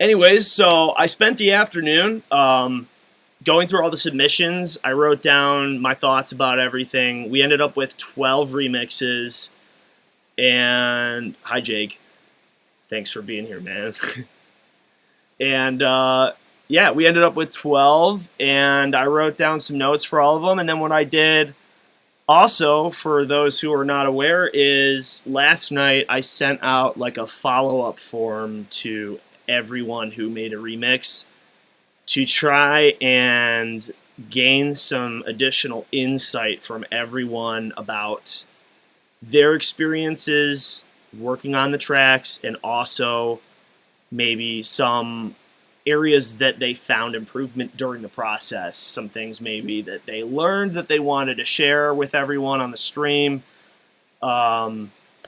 Anyways, so I spent the afternoon going through all the submissions. I wrote down my thoughts about everything. We ended up with 12 remixes. And hi, Jake. Thanks for being here, man. And yeah, we ended up with 12, and I wrote down some notes for all of them. And then what I did also, for those who are not aware, is last night I sent out like a follow-up form to everyone who made a remix to try and gain some additional insight from everyone about their experiences working on the tracks, and also maybe some areas that they found improvement during the process, some things maybe that they learned that they wanted to share with everyone on the stream,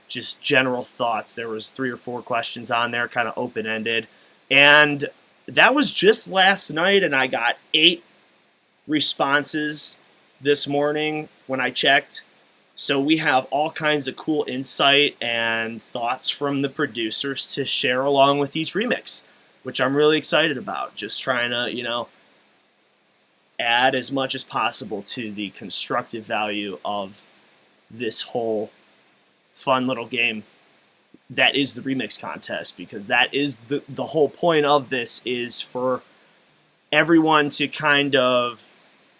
just general thoughts. There was 3 or 4 questions on there, kind of open-ended, and that was just last night, and I got 8 responses this morning when I checked. So we have all kinds of cool insight and thoughts from the producers to share along with each remix, which I'm really excited about. Just trying to, add as much as possible to the constructive value of this whole fun little game that is the remix contest, because that is the whole point of this, is for everyone to kind of,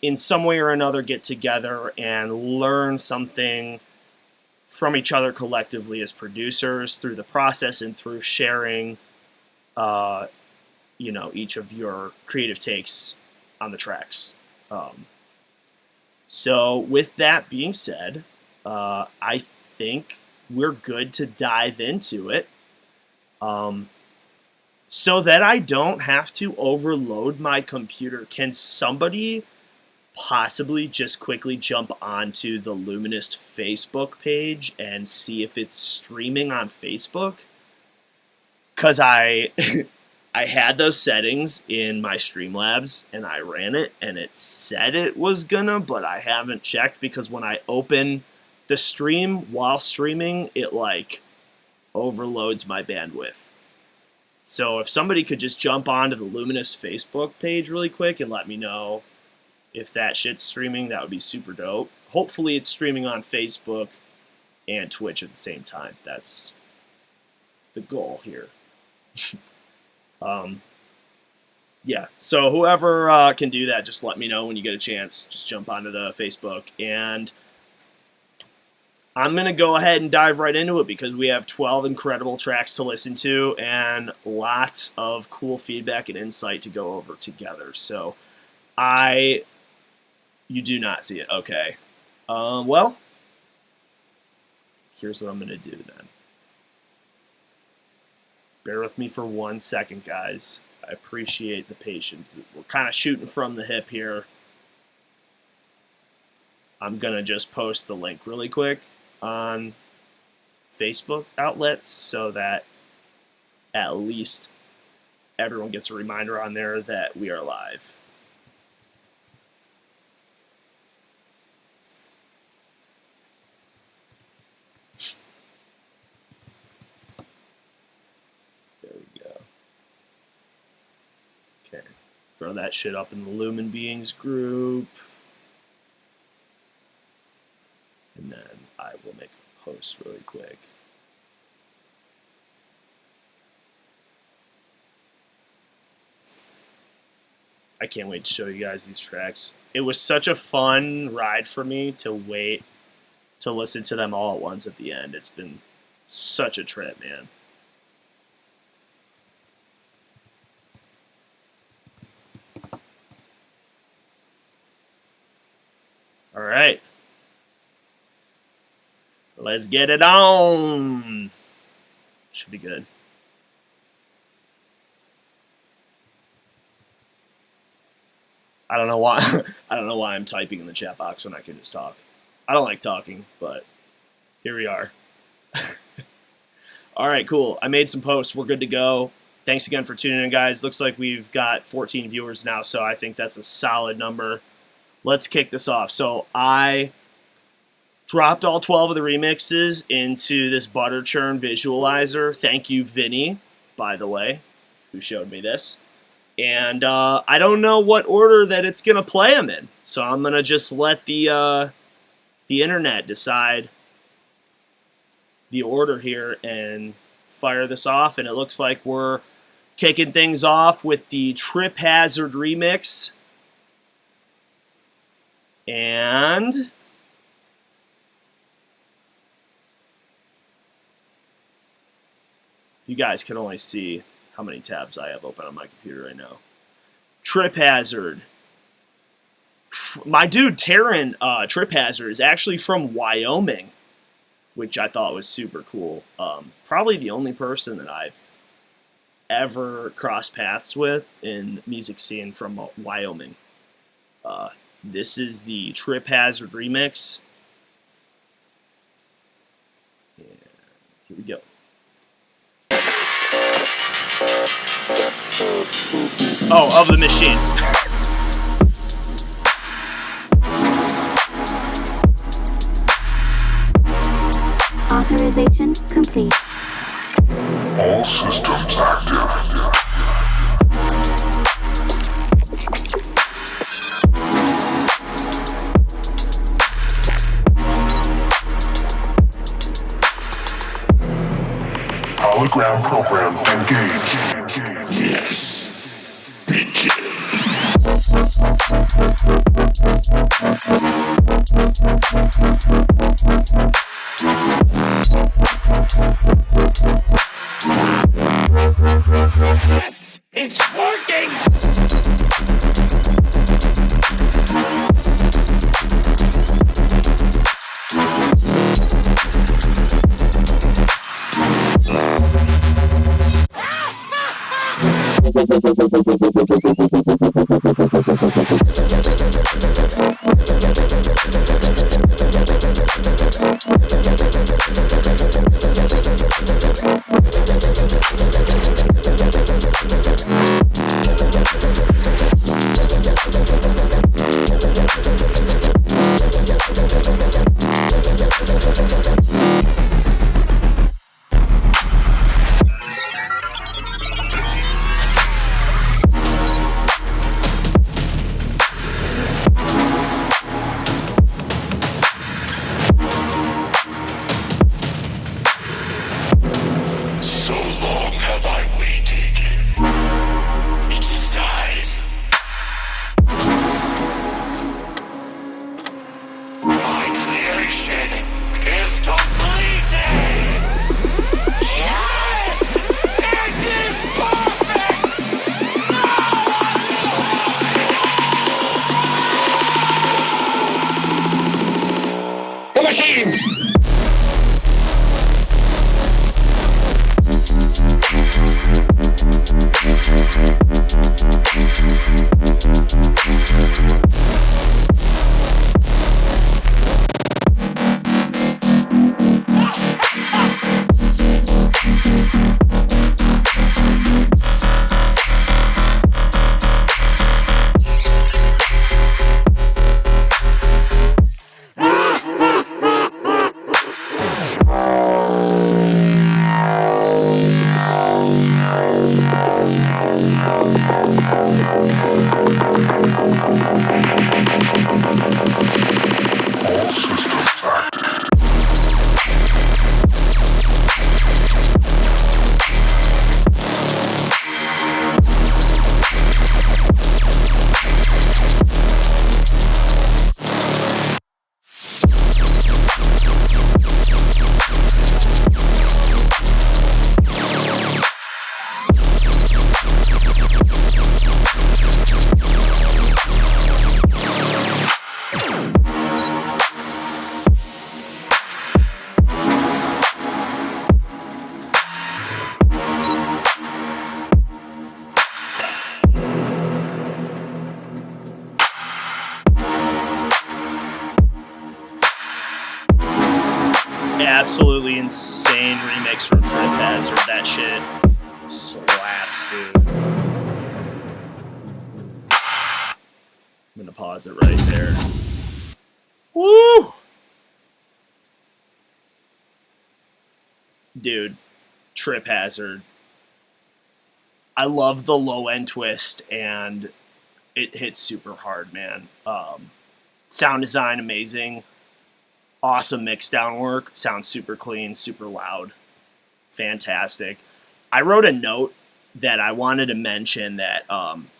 in some way or another, get together and learn something from each other collectively as producers through the process and through sharing, each of your creative takes on the tracks. So with that being said, I think we're good to dive into it. So that I don't have to overload my computer, can somebody possibly just quickly jump onto the Luminist Facebook page and see if it's streaming on Facebook? Because I had those settings in my Streamlabs, and I ran it, and it said it was gonna, but I haven't checked, because when I open the stream while streaming, it overloads my bandwidth. So if somebody could just jump onto the Luminist Facebook page really quick and let me know if that shit's streaming, that would be super dope. Hopefully it's streaming on Facebook and Twitch at the same time. That's the goal here. Yeah, so whoever can do that, just let me know when you get a chance. Just jump onto the Facebook, and I'm going to go ahead and dive right into it, because we have 12 incredible tracks to listen to and lots of cool feedback and insight to go over together. So you do not see it. Okay. Well, here's what I'm going to do then. Bear with me for 1 second, guys. I appreciate the patience. We're kind of shooting from the hip here. I'm going to just post the link really quick on Facebook outlets so that at least everyone gets a reminder on there that we are live. There we go. Okay. Throw that shit up in the Lumen Beings group. And then I will make a post really quick. I can't wait to show you guys these tracks. It was such a fun ride for me to wait to listen to them all at once at the end. It's been such a trip, man. All right. Let's get it on. Should be good. I don't know why. I don't know why I'm typing in the chat box when I can just talk. I don't like talking, but here we are. All right, cool. I made some posts. We're good to go. Thanks again for tuning in, guys. Looks like we've got 14 viewers now, so I think that's a solid number. Let's kick this off. So I dropped all 12 of the remixes into this butter churn visualizer. Thank you, Vinny, by the way. who showed me this. And I don't know what order that it's going to play them in. So I'm going to just let the internet decide the order here and fire this off. And it looks like we're kicking things off with the Trip Hazard remix. And you guys can only see how many tabs I have open on my computer right now. Trip Hazard. My dude, Taryn, Trip Hazard, is actually from Wyoming, which I thought was super cool. Probably the only person that I've ever crossed paths with in the music scene from Wyoming. This is the Trip Hazard remix. And here we go. Oh, of the machine. Authorization complete. All systems active. Hologram program engaged. Yes. Begin. Yes, it's working! Machine! Absolutely insane remix from Trip Hazard. That shit slaps, dude. I'm gonna pause it right there. Woo! Dude, Trip Hazard. I love the low end twist, and it hits super hard, man. Sound design amazing, awesome mix down work, sounds super clean, super loud, fantastic. I wrote a note that I wanted to mention that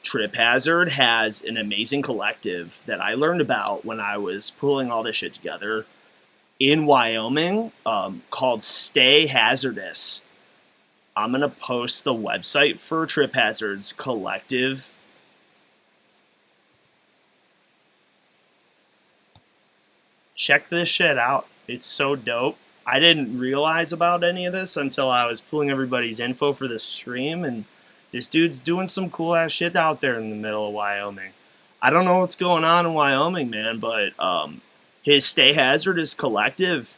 Trip Hazard has an amazing collective that I learned about when I was pulling all this shit together in Wyoming, called Stay Hazardous. I'm going to post the website for Trip Hazard's collective. Check this shit out. It's so dope. I didn't realize about any of this until I was pulling everybody's info for the stream, and this dude's doing some cool ass shit out there in the middle of Wyoming. I don't know what's going on in Wyoming, man, but his Stay Hazardous collective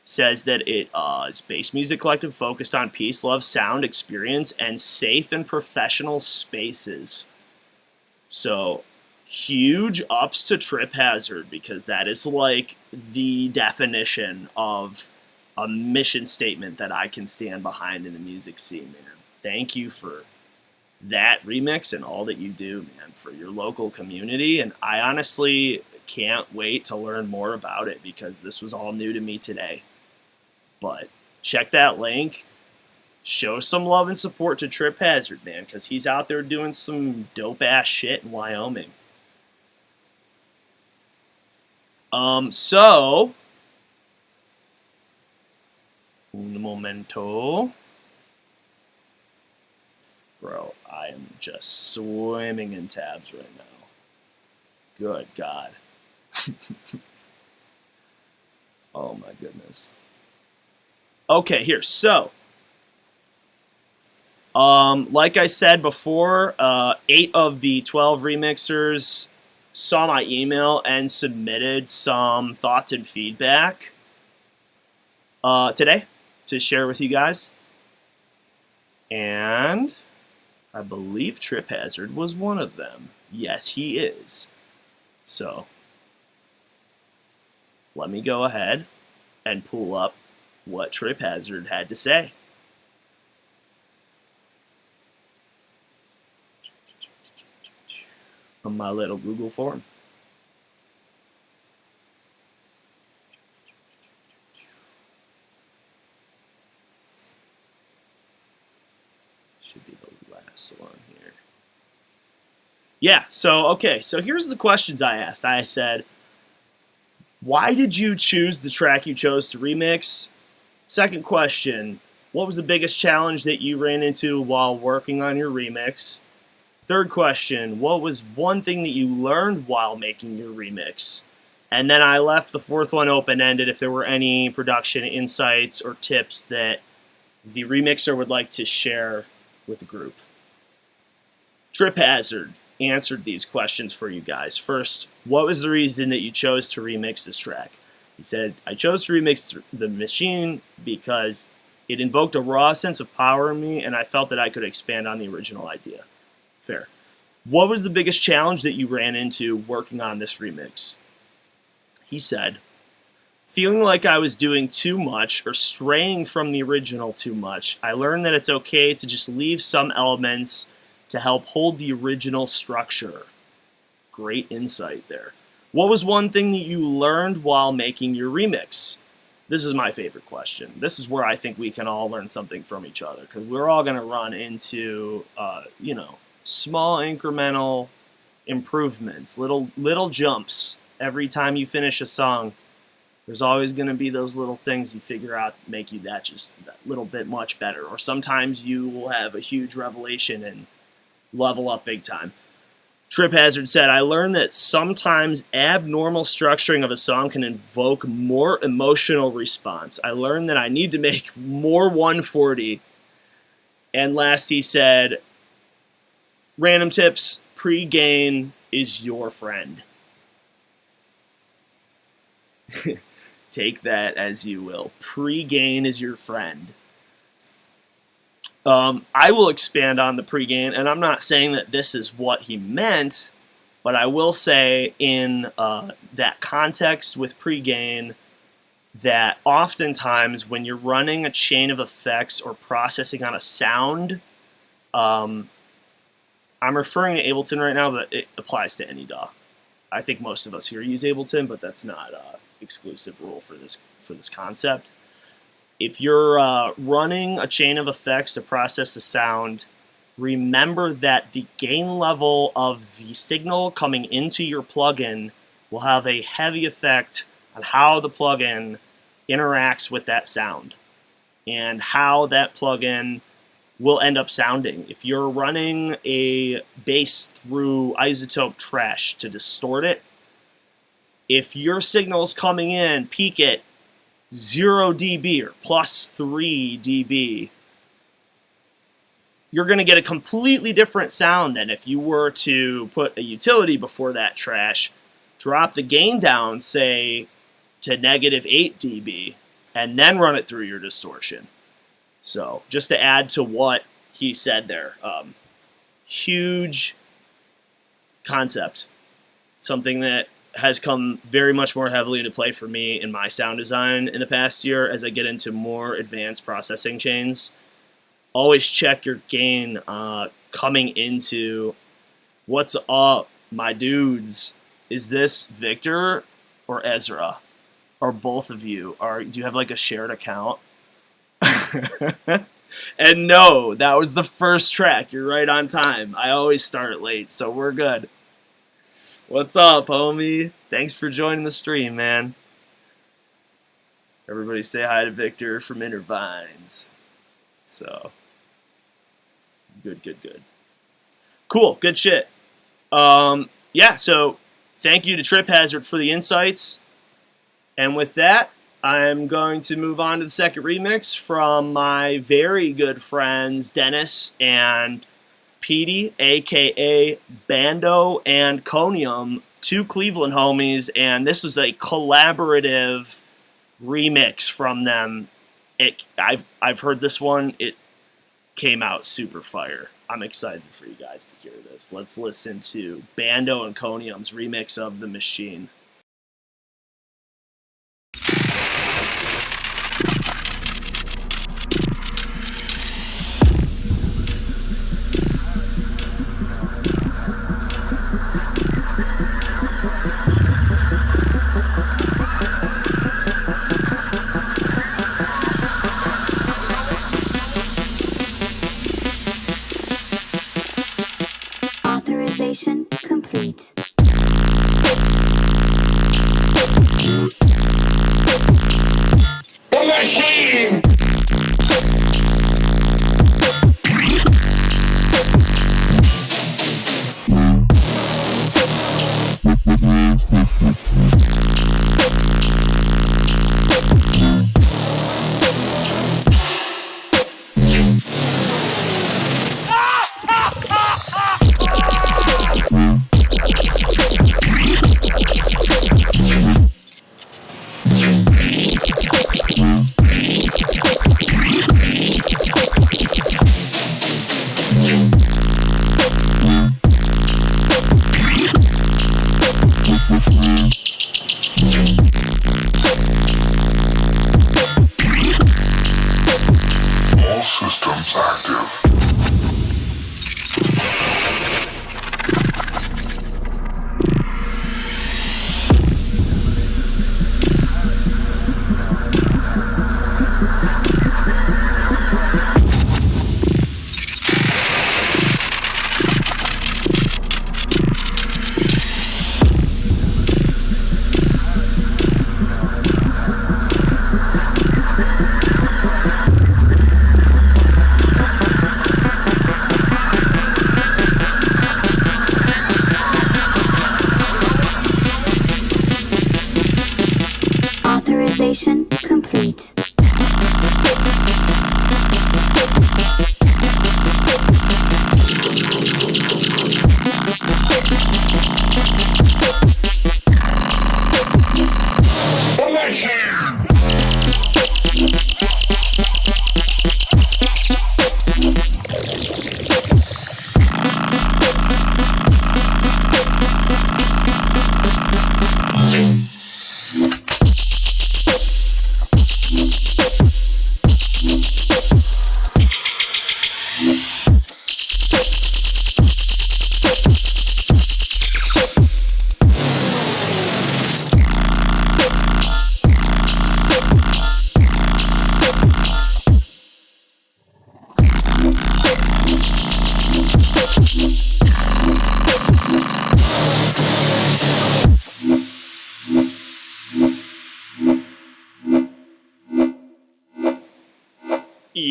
says that it is bass music collective focused on peace, love, sound, experience, and safe and professional spaces. So huge ups to Trip Hazard, because that is like the definition of a mission statement that I can stand behind in the music scene, man. Thank you for that remix and all that you do, man, for your local community. And I honestly can't wait to learn more about it, because this was all new to me today. But check that link. Show some love and support to Trip Hazard, man, because he's out there doing some dope-ass shit in Wyoming. So, un momento. Bro, I am just swimming in tabs right now. Good God. Oh my goodness. Okay, here. So, like I said before, 8 of the 12 remixers saw my email and submitted some thoughts and feedback today to share with you guys. And I believe Trip Hazard was one of them. Yes, he is. So, let me go ahead and pull up what Trip Hazard had to say. On my little Google form. Should be the last one here. Yeah, so here's the questions I asked. I said, why did you choose the track you chose to remix? Second question, what was the biggest challenge that you ran into while working on your remix? Third question, what was one thing that you learned while making your remix? And then I left the fourth one open-ended if there were any production insights or tips that the remixer would like to share with the group. Trip Hazard answered these questions for you guys. First, what was the reason that you chose to remix this track? He said, I chose to remix the machine because it invoked a raw sense of power in me, and I felt that I could expand on the original idea. Fair. What was the biggest challenge that you ran into working on this remix? He said, feeling like I was doing too much or straying from the original too much, I learned that it's okay to just leave some elements to help hold the original structure. Great insight there. What was one thing that you learned while making your remix? This is my favorite question. This is where I think we can all learn something from each other, because we're all going to run into, small incremental improvements, little jumps. Every time you finish a song, there's always going to be those little things you figure out make you that little bit much better. Or sometimes you will have a huge revelation and level up big time. Trip Hazard said, I learned that sometimes abnormal structuring of a song can invoke more emotional response. I learned that I need to make more 140. And last he said, random tips, pre-gain is your friend. Take that as you will. Pre-gain is your friend. I will expand on the pre-gain, and I'm not saying that this is what he meant, but I will say in that context with pre-gain that oftentimes when you're running a chain of effects or processing on a sound, I'm referring to Ableton right now, but it applies to any DAW. I think most of us here use Ableton, but that's not an exclusive rule for this concept. If you're running a chain of effects to process the sound, remember that the gain level of the signal coming into your plugin will have a heavy effect on how the plugin interacts with that sound and how that plugin will end up sounding. If you're running a bass through isotope trash to distort it, if your signal's coming in, peak at 0 dB or plus 3 dB, you're going to get a completely different sound than if you were to put a utility before that trash, drop the gain down, say, to negative 8 dB, and then run it through your distortion. So, just to add to what he said there, huge concept, something that has come very much more heavily into play for me in my sound design in the past year as I get into more advanced processing chains. Always check your gain coming into what's up, my dudes. Is this Victor or Ezra? Or both of you? Do you have like a shared account? And no, that was the first track. You're right on time. I always start late, so we're good. What's up, homie? Thanks for joining the stream, man. Everybody say hi to Victor from Inner Vines. So, good. Cool, good shit. Yeah, so thank you to Trip Hazard for the insights. And with that, I'm going to move on to the second remix from my very good friends Dennis and Petey, a.k.a. Bando and Conium, two Cleveland homies, and this was a collaborative remix from them. I've heard this one. It came out super fire. I'm excited for you guys to hear this. Let's listen to Bando and Conium's remix of The Machine. Authorization complete. The machine!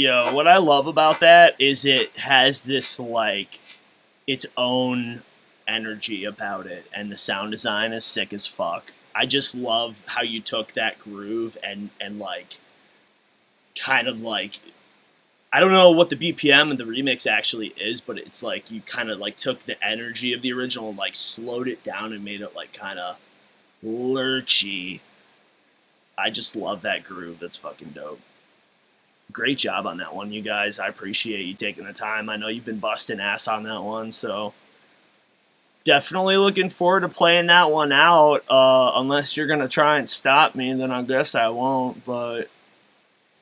Yo, what I love about that is it has this, like, its own energy about it, and the sound design is sick as fuck. I just love how you took that groove and like, kind of like, I don't know what the BPM of the remix actually is, but it's like you kind of like took the energy of the original and like slowed it down and made it like kind of lurchy. I just love that groove. That's fucking dope. Great job on that one, you guys. I appreciate you taking the time. I know you've been busting ass on that one, so definitely looking forward to playing that one out. Unless you're gonna try and stop me, then I guess I won't, but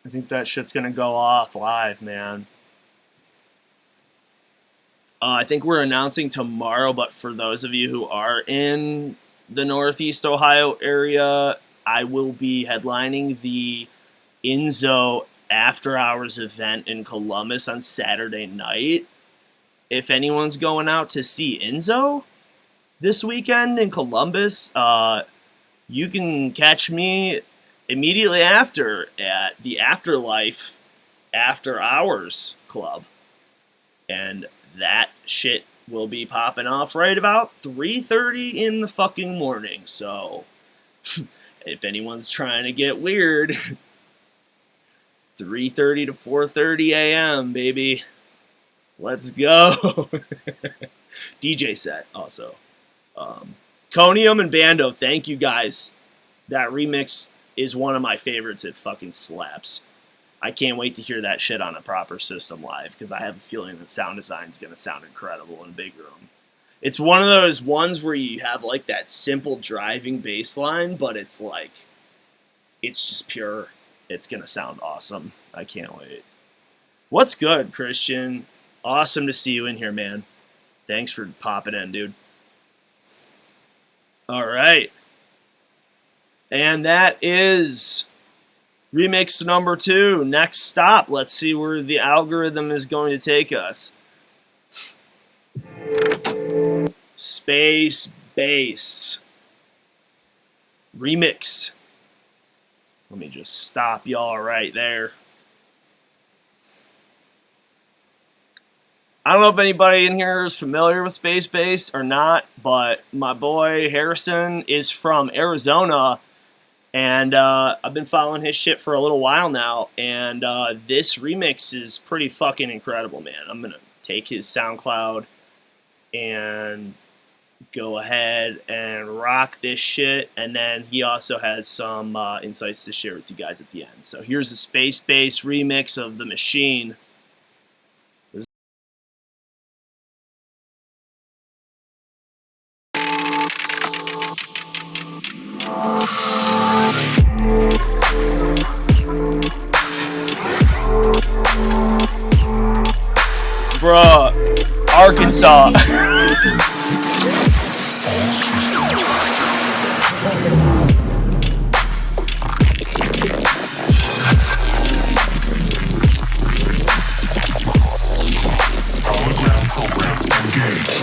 I think that shit's gonna go off live, man. I think we're announcing tomorrow, but for those of you who are in the Northeast Ohio area, I will be headlining the Inzo After Hours event in Columbus on Saturday night. If anyone's going out to see Inzo this weekend in Columbus, you can catch me immediately after at the Afterlife After Hours Club. And that shit will be popping off right about 3:30 in the fucking morning. So, if anyone's trying to get weird, 3:30 to 4:30 a.m., baby. Let's go. DJ set, also. Conium and Bando, thank you guys. That remix is one of my favorites. It fucking slaps. I can't wait to hear that shit on a proper system live, because I have a feeling that sound design is going to sound incredible in a big room. It's one of those ones where you have like that simple driving bass line, but it's like, it's just pure. It's going to sound awesome. I can't wait. What's good, Christian? Awesome to see you in here, man. Thanks for popping in, dude. All right. And that is remix number 2. Next stop. Let's see where the algorithm is going to take us. Space Bass remix. Let me just stop y'all right there. I don't know if anybody in here is familiar with Space Bass or not, but my boy Harrison is from Arizona, and I've been following his shit for a little while now, and this remix is pretty fucking incredible, man. I'm going to take his SoundCloud and go ahead and rock this shit, and then he also has some insights to share with you guys at the end. So here's a Space Bass remix of The Machine. Bruh, Arkansas. Hologram program engaged.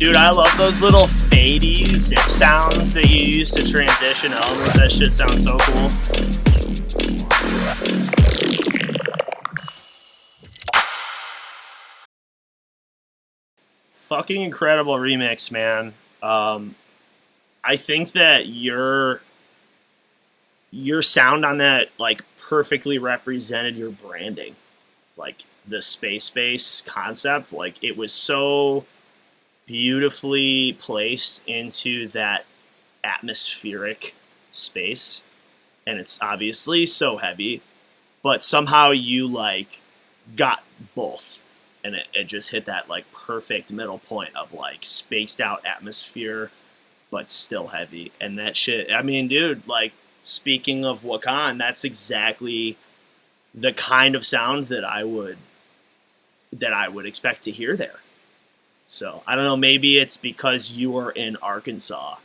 Dude, I love those little fadey zip sounds that you use to transition elements. That shit sounds so cool. Fucking incredible remix, man. I think that your sound on that like perfectly represented your branding, like the space base concept. Like it was so beautifully placed into that atmospheric space, and it's obviously so heavy, but somehow you like got both, and it just hit that like perfect middle point of like spaced out atmosphere but still heavy. And that shit, I mean, dude, like speaking of Wakan, that's exactly the kind of sounds that I would expect to hear there. So I don't know, maybe it's because you are in Arkansas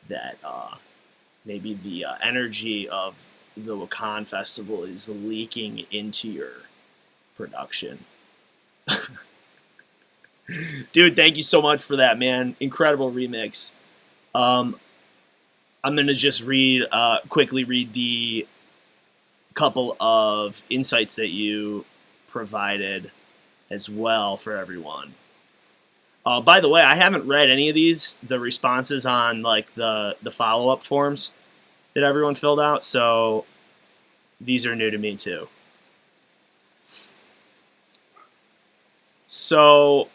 that maybe the energy of the Wakan Festival is leaking into your production. Dude, thank you so much for that, man. Incredible remix. I'm gonna just quickly read the couple of insights that you provided as well for everyone. By the way, I haven't read any of the responses on like the follow-up forms that everyone filled out, so these are new to me too. So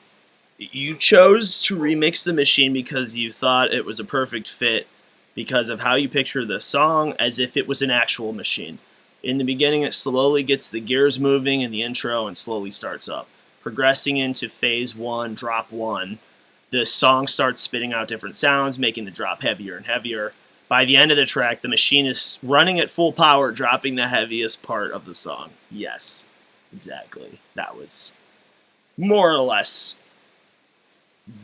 you chose to remix the machine because you thought it was a perfect fit because of how you picture the song as if it was an actual machine. In the beginning, it slowly gets the gears moving in the intro and slowly starts up. Progressing into phase 1, drop 1, the song starts spitting out different sounds, making the drop heavier and heavier. By the end of the track, the machine is running at full power, dropping the heaviest part of the song. Yes, exactly. That was more or less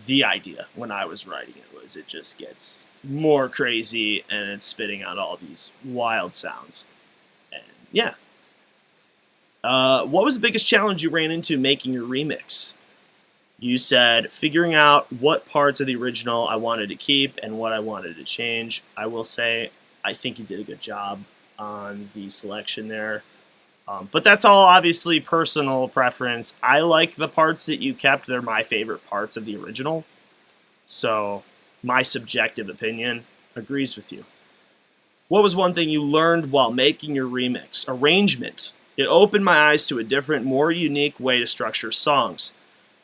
the idea when I was writing it. It just gets more crazy and it's spitting out all these wild sounds. And yeah. What was the biggest challenge you ran into making your remix? You said figuring out what parts of the original I wanted to keep and what I wanted to change. I will say I think you did a good job on the selection there. But that's all obviously personal preference. I like the parts that you kept. They're my favorite parts of the original. So my subjective opinion agrees with you. What was one thing you learned while making your remix? Arrangement. It opened my eyes to a different, more unique way to structure songs,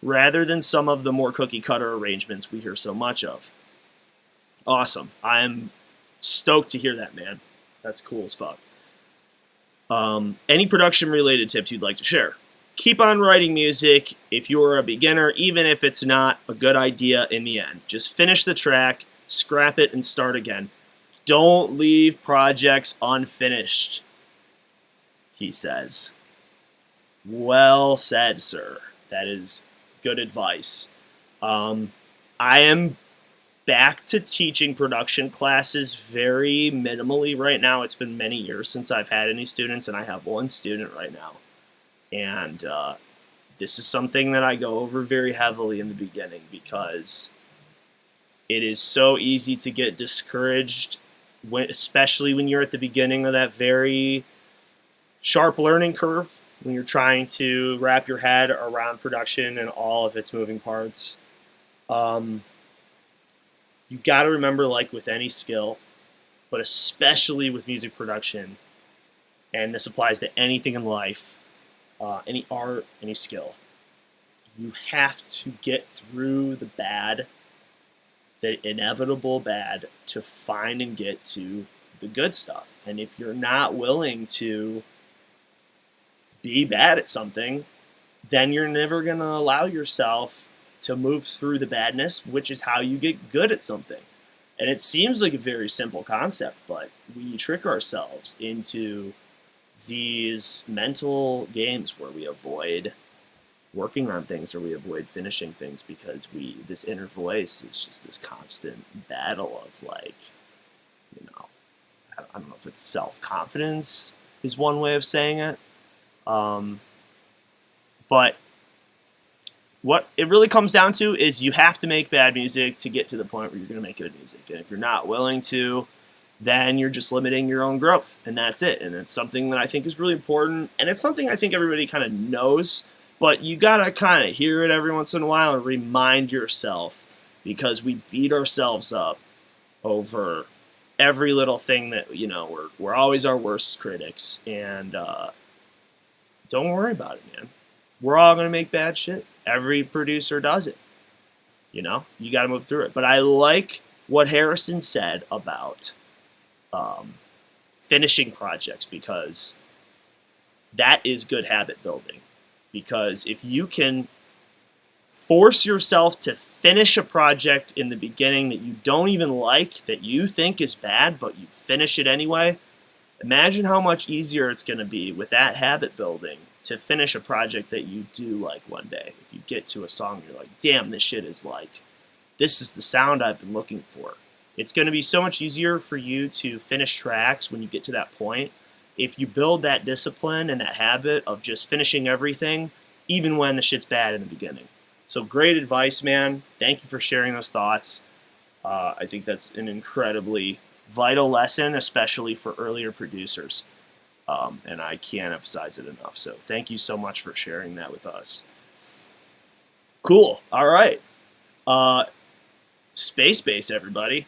rather than some of the more cookie-cutter arrangements we hear so much of. Awesome. I'm stoked to hear that, man. That's cool as fuck. Any production-related tips you'd like to share? Keep on writing music if you're a beginner, even if it's not a good idea in the end. Just finish the track, scrap it, and start again. Don't leave projects unfinished, he says. Well said, sir. That is good advice. I am back to teaching production classes very minimally right now. It's been many years since I've had any students, and I have one student right now. And this is something that I go over very heavily in the beginning because it is so easy to get discouraged, especially when you're at the beginning of that very sharp learning curve, when you're trying to wrap your head around production and all of its moving parts. You got to remember, like with any skill, but especially with music production, and this applies to anything in life, any art, any skill, you have to get through the bad, the inevitable bad, to find and get to the good stuff. And if you're not willing to be bad at something, then you're never going to allow yourself to move through the badness, which is how you get good at something. And it seems like a very simple concept, but we trick ourselves into these mental games where we avoid working on things or we avoid finishing things because this inner voice is just this constant battle of like, I don't know if it's self-confidence is one way of saying it. But what it really comes down to is you have to make bad music to get to the point where you're going to make good music. And if you're not willing to, then you're just limiting your own growth. And that's it. And it's something that I think is really important. And it's something I think everybody kind of knows, but you got to kind of hear it every once in a while and remind yourself, because we beat ourselves up over every little thing that, you know, we're always our worst critics. And don't worry about it, man. We're all going to make bad shit. Every producer does it. You know, you got to move through it. But I like what Harrison said about finishing projects, because that is good habit building. Because if you can force yourself to finish a project in the beginning that you don't even like, that you think is bad, but you finish it anyway, imagine how much easier it's going to be with that habit building to finish a project that you do like one day. If you get to a song, you're like, damn, this shit is like, this is the sound I've been looking for. It's going to be so much easier for you to finish tracks when you get to that point if you build that discipline and that habit of just finishing everything, even when the shit's bad in the beginning. So great advice, man. Thank you for sharing those thoughts. I think that's an incredibly vital lesson, especially for earlier producers. And I can't emphasize it enough. So thank you so much for sharing that with us. Cool. All right. Space Base, everybody.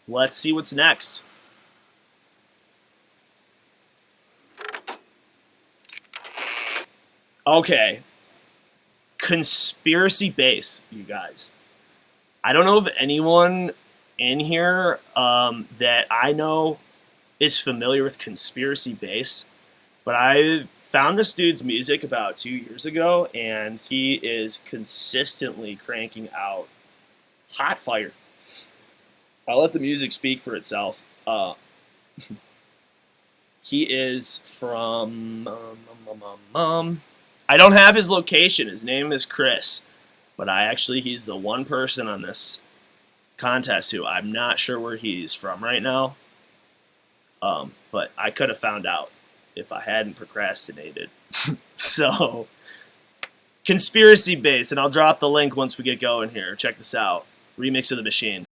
Let's see what's next. Okay. Conspiracy Base, you guys. I don't know if anyone in here that I know is familiar with Conspiracy Base, but I found this dude's music about 2 years ago, and he is consistently cranking out hot fire. I'll let the music speak for itself. He is from I don't have his location. His name is Chris, but he's the one person on this contest who I'm not sure where he's from right now. But I could have found out if I hadn't procrastinated. So, Conspiracy Base, and I'll drop the link once we get going here. Check this out. Remix of the Machine.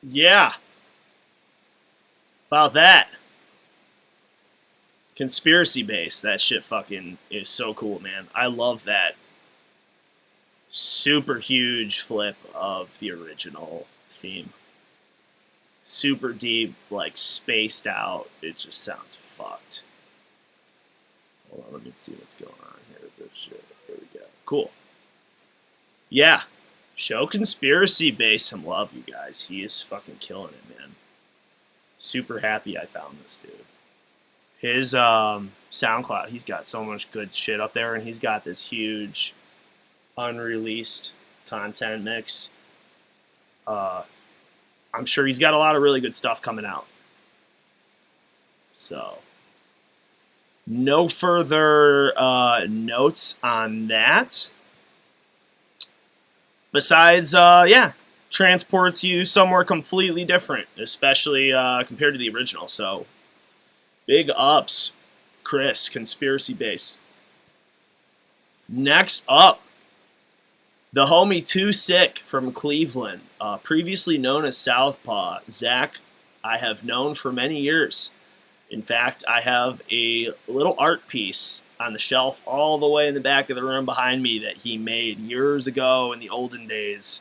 Yeah. About that. Conspiracy base. That shit fucking is so cool, man. I love that super huge flip of the original theme. Super deep, like spaced out. It just sounds fucked. Hold on, let me see what's going on here with this shit. There we go. Cool. Yeah. Show Conspiracy Base some love, you guys. He is fucking killing it, man. Super happy I found this dude. His SoundCloud, he's got so much good shit up there, and he's got this huge unreleased content mix. I'm sure he's got a lot of really good stuff coming out. So, no further notes on that. Besides, transports you somewhere completely different, especially compared to the original. So, big ups, Chris, Conspiracy Base. Next up, the homie Too Sick from Cleveland, previously known as Southpaw. Zach, I have known for many years. In fact, I have a little art piece on the shelf all the way in the back of the room behind me that he made years ago in the olden days.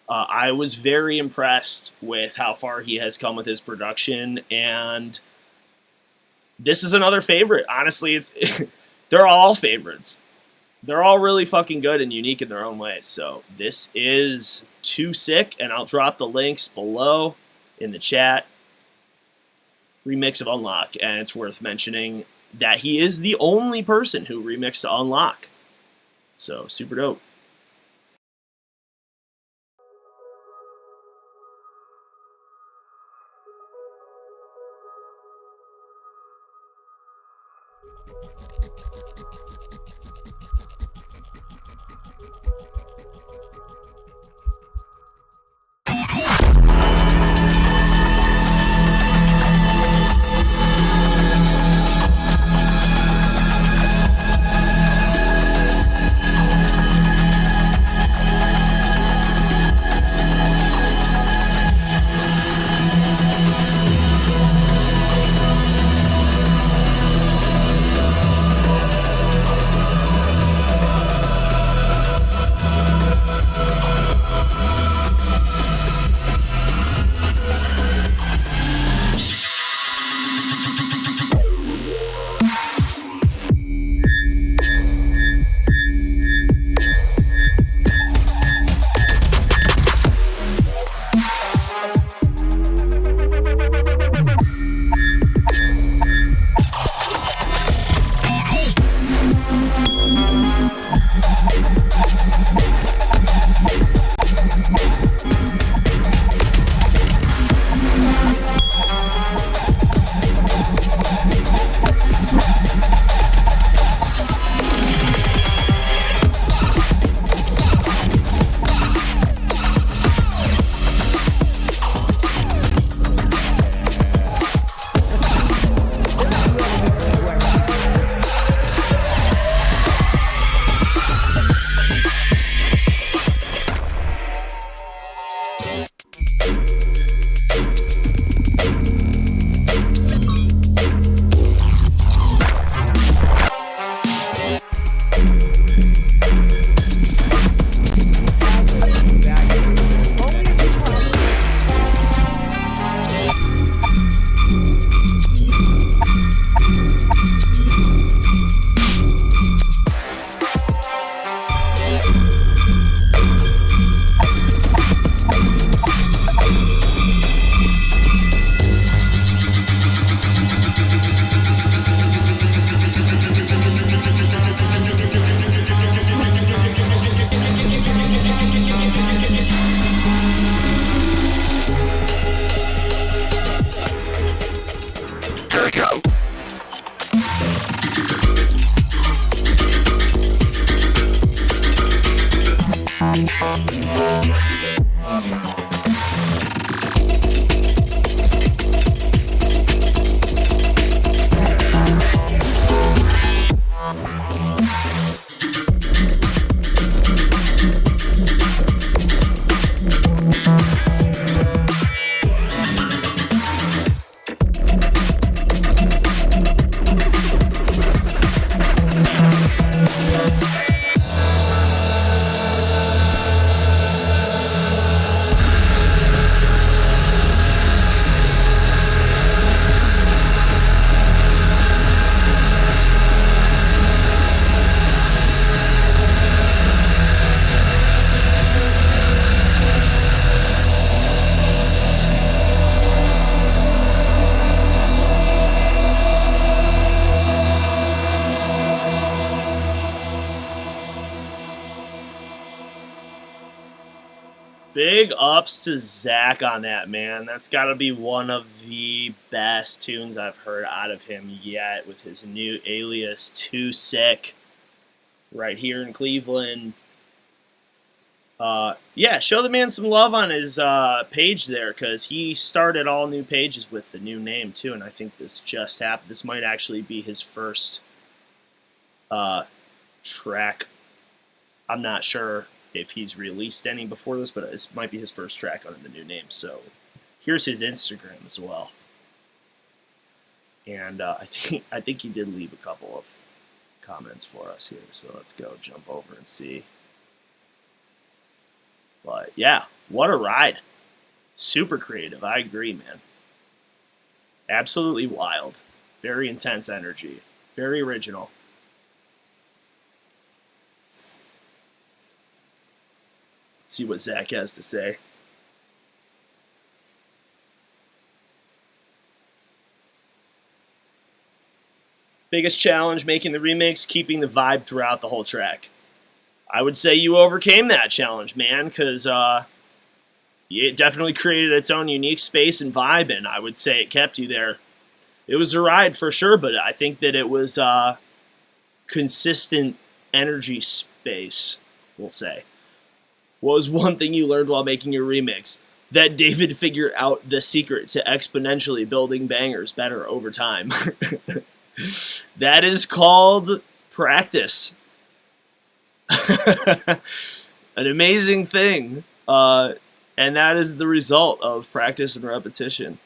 I was very impressed with how far he has come with his production, and this is another favorite. Honestly, they're all favorites. They're all really fucking good and unique in their own ways. So this is Too Sick, and I'll drop the links below in the chat. Remix of Unlock, and it's worth mentioning that he is the only person who remixed Unlock. So, super dope. big ups to Zach on that, man. That's got to be one of the best tunes I've heard out of him yet with his new alias, Too Sick, right here in Cleveland. Yeah, show the man some love on his page there, because he started all new pages with the new name, too, and I think this just happened. This might actually be his first track. I'm not sure if he's released any before this, but this might be his first track under the new name. So here's his Instagram as well. And I think he did leave a couple of comments for us here. So let's go jump over and see. But yeah, what a ride. Super creative. I agree, man. Absolutely wild. Very intense energy. Very original. See what Zach has to say. Biggest challenge making the remix, keeping the vibe throughout the whole track. I would say you overcame that challenge, man, because it definitely created its own unique space and vibe, and I would say it kept you there. It was a ride for sure, but I think that it was consistent energy space, we'll say. What was one thing you learned while making your remix? That David figured out the secret to exponentially building bangers better over time. That is called practice. An amazing thing. And that is the result of practice and repetition.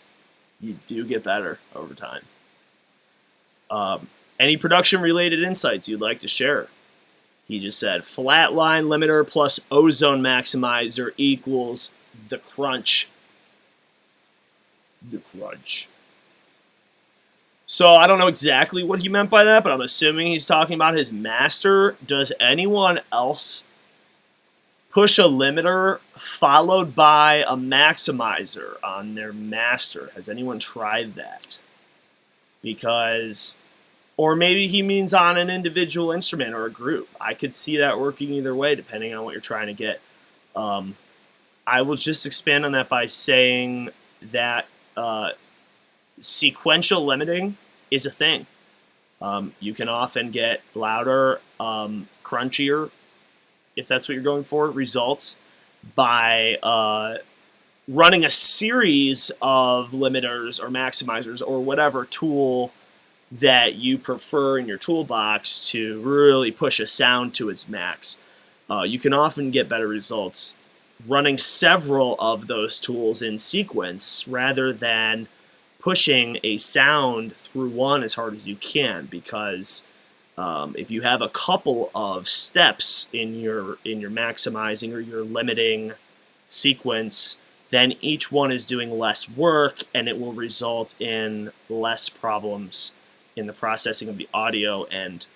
You do get better over time. Any production-related insights you'd like to share? He just said, flatline limiter plus ozone maximizer equals the crunch. The crunch. So I don't know exactly what he meant by that, but I'm assuming he's talking about his master. Does anyone else push a limiter followed by a maximizer on their master? Has anyone tried that? Because... Or maybe he means on an individual instrument or a group. I could see that working either way, depending on what you're trying to get. I will just expand on that by saying that sequential limiting is a thing. You can often get louder, crunchier, if that's what you're going for, results by running a series of limiters or maximizers or whatever tool that you prefer in your toolbox to really push a sound to its max. You can often get better results running several of those tools in sequence rather than pushing a sound through one as hard as you can, because if you have a couple of steps in your maximizing or your limiting sequence, then each one is doing less work and it will result in less problems in the processing of the audio, and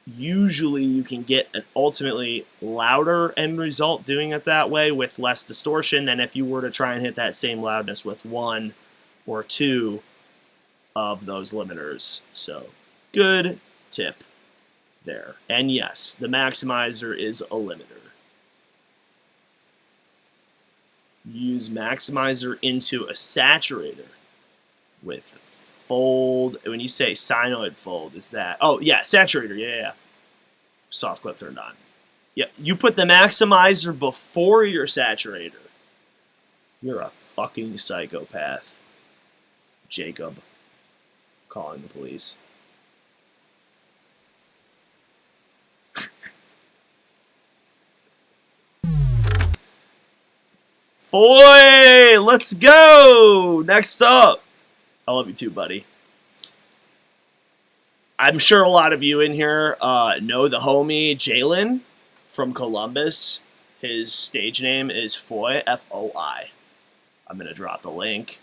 usually you can get an ultimately louder end result doing it that way with less distortion than if you were to try and hit that same loudness with one or two of those limiters. So, good tip there. And yes, the maximizer is a limiter. Use maximizer into a saturator with fold. When you say sinoid fold, is that... Oh, yeah, saturator. Yeah. Soft clip turned on. Yeah, you put the maximizer before your saturator. You're a fucking psychopath. Jacob. Calling the police. Boy, let's go! Next up. I love you too, buddy. I'm sure a lot of you in here know the homie Jalen from Columbus. His stage name is Foy, F-O-I. I'm going to drop the link.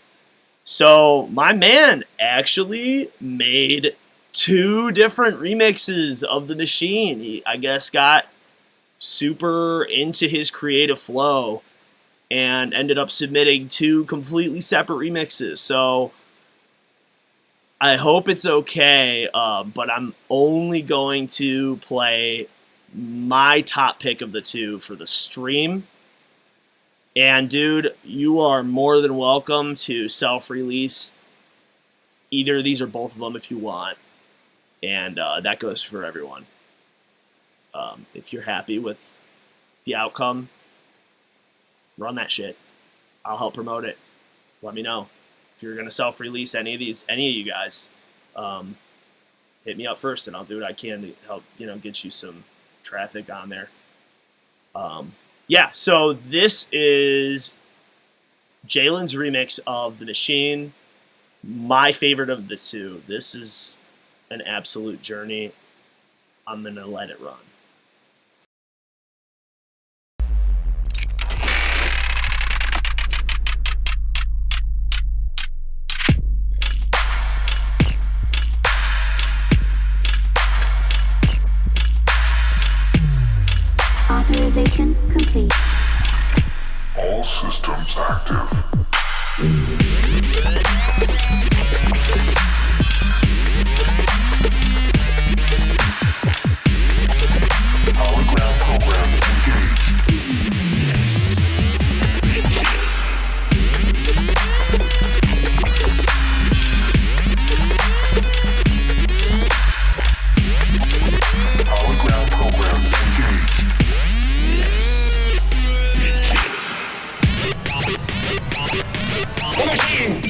So, my man actually made 2 different remixes of The Machine. He, I guess, got super into his creative flow and ended up submitting 2 completely separate remixes. So, I hope it's okay, but I'm only going to play my top pick of the 2 for the stream. And dude, you are more than welcome to self-release either of these or both of them if you want. And that goes for everyone. If you're happy with the outcome, run that shit. I'll help promote it. Let me know if you're gonna self-release any of you guys. Hit me up first, and I'll do what I can to help get you some traffic on there. Yeah. So this is Jalen's remix of The Machine. My favorite of the two. This is an absolute journey. I'm gonna let it run. Authorization complete. All systems active. Hologram program engaged. Hologram program engaged. Machine!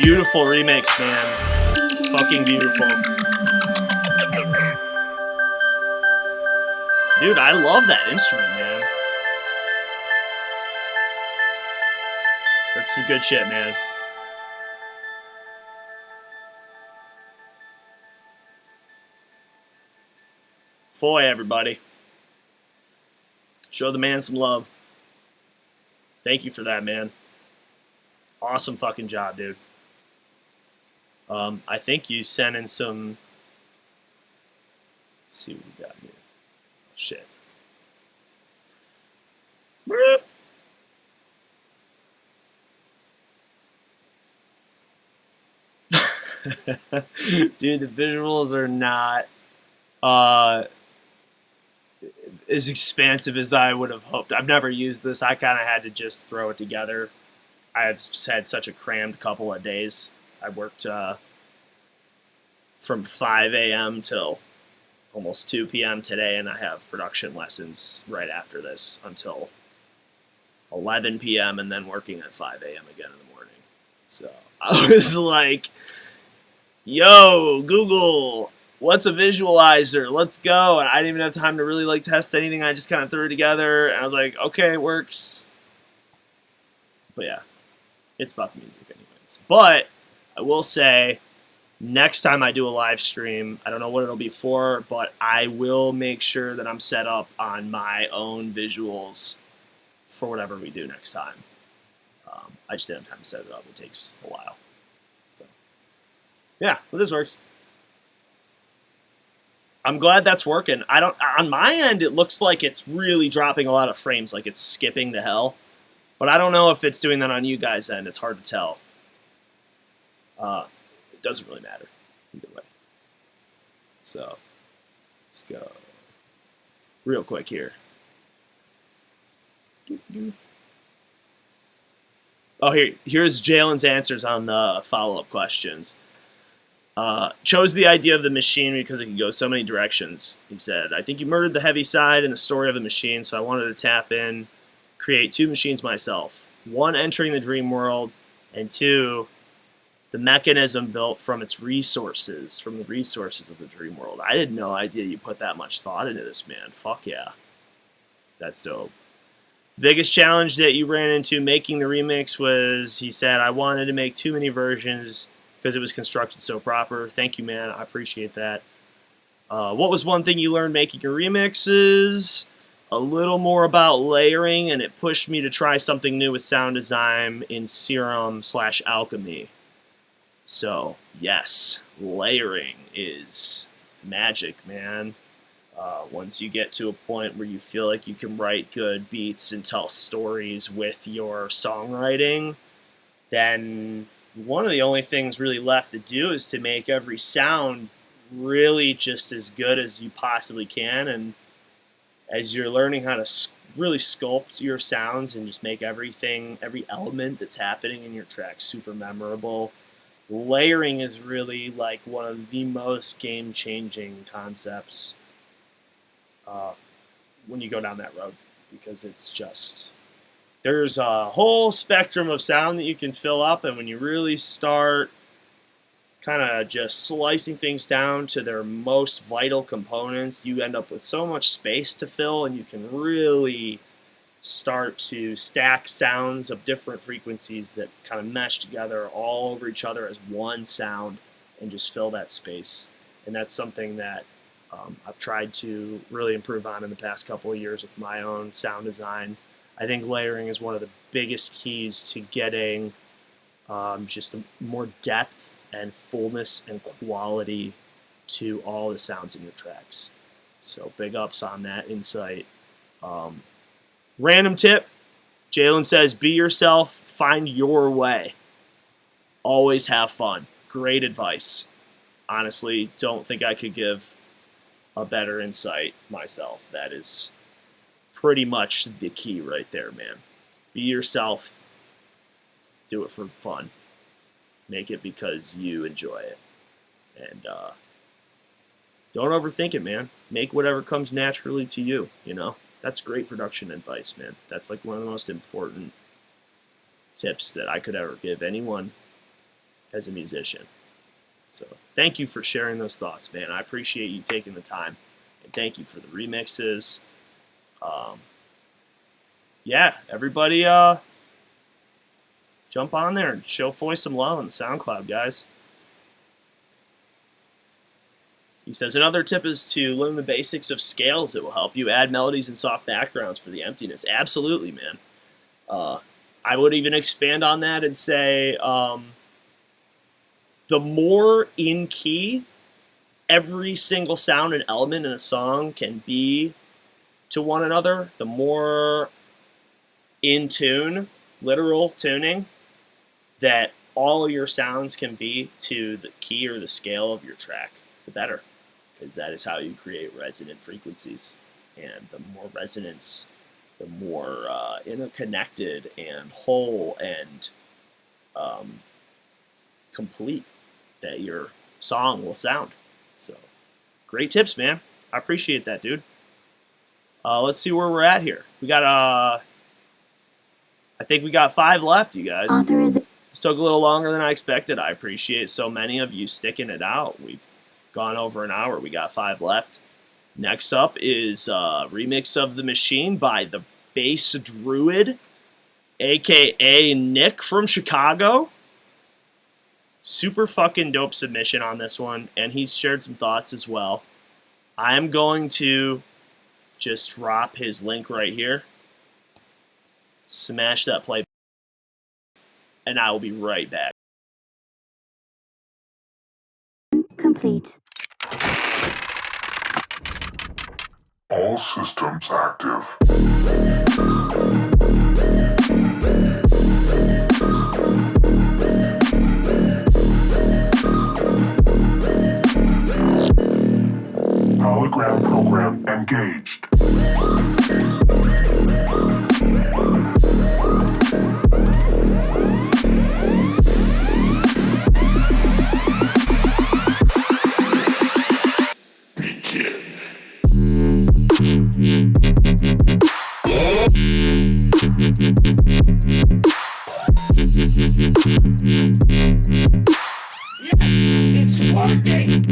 Beautiful remix, man. Fucking beautiful. Dude, I love that instrument, man. That's some good shit, man. Foy, everybody. Show the man some love. Thank you for that, man. Awesome fucking job, dude. I think you sent in some... Let's see what we got here. Shit. Dude, the visuals are not as expansive as I would have hoped. I've never used this. I kind of had to just throw it together. I've had such a crammed couple of days. I worked from 5 a.m. till almost 2 p.m. today, and I have production lessons right after this until 11 p.m. and then working at 5 a.m. again in the morning. So I was like, yo, Google, what's a visualizer? Let's go. And I didn't even have time to really like test anything. I just kind of threw it together, and I was like, okay, it works. But yeah, it's about the music anyways. But I will say, next time I do a live stream, I don't know what it'll be for, but I will make sure that I'm set up on my own visuals for whatever we do next time. I just didn't have time to set it up. It takes a while. So yeah, but this works. I'm glad that's working. On my end, it looks like it's really dropping a lot of frames, like it's skipping to hell. But I don't know if it's doing that on you guys' end. It's hard to tell. It doesn't really matter either way. So let's go real quick here. Oh, here's Jalen's answers on the follow-up questions. Chose the idea of the machine because it could go so many directions. He said, I think you murdered the heavy side in the story of the machine, so I wanted to tap in, create 2 machines myself. 1, entering the dream world, and 2, the mechanism built from its resources, from the resources of the dream world. I had no idea you put that much thought into this, man. Fuck yeah. That's dope. The biggest challenge that you ran into making the remix was, he said, I wanted to make too many versions because it was constructed so proper. Thank you, man. I appreciate that. What was one thing you learned making your remixes? A little more about layering, and it pushed me to try something new with sound design in Serum/Alchemy. So, yes, layering is magic, man. Once you get to a point where you feel like you can write good beats and tell stories with your songwriting, then one of the only things really left to do is to make every sound really just as good as you possibly can. And as you're learning how to really sculpt your sounds and just make everything, every element that's happening in your track super memorable, layering is really like one of the most game-changing concepts when you go down that road, because it's just, there's a whole spectrum of sound that you can fill up, and when you really start kind of just slicing things down to their most vital components, you end up with so much space to fill, and you can really start to stack sounds of different frequencies that kind of mesh together all over each other as one sound and just fill that space. And that's something that I've tried to really improve on in the past couple of years with my own sound design. I think layering is one of the biggest keys to getting just more depth and fullness and quality to all the sounds in your tracks. So big ups on that insight. Random tip, Jalen says, be yourself, find your way. Always have fun. Great advice. Honestly, don't think I could give a better insight myself. That is pretty much the key right there, man. Be yourself. Do it for fun. Make it because you enjoy it. And don't overthink it, man. Make whatever comes naturally to you, you know? That's great production advice, man. That's like one of the most important tips that I could ever give anyone as a musician. So thank you for sharing those thoughts, man. I appreciate you taking the time. And thank you for the remixes. Yeah, everybody jump jump on there and show Foy some love on the SoundCloud, guys. He says, another tip is to learn the basics of scales. It will help you add melodies and soft backgrounds for the emptiness. Absolutely, man. I would even expand on that and say the more in key every single sound and element in a song can be to one another, the more in tune, literal tuning, that all of your sounds can be to the key or the scale of your track, the better. Because that is how you create resonant frequencies. And the more resonance, the more interconnected and whole and complete that your song will sound. So, great tips, man. I appreciate that, dude. Let's see where we're at here. We got, I think we got 5 left, you guys. This took a little longer than I expected. I appreciate so many of you sticking it out. We've gone over an hour. We got 5 left. Next up is a remix of The Machine by the Bass Druid, a.k.a. Nick from Chicago. Super fucking dope submission on this one, and he's shared some thoughts as well. I'm going to just drop his link right here. Smash that play, and I will be right back. Complete. All systems active. Hologram program engaged. It's working!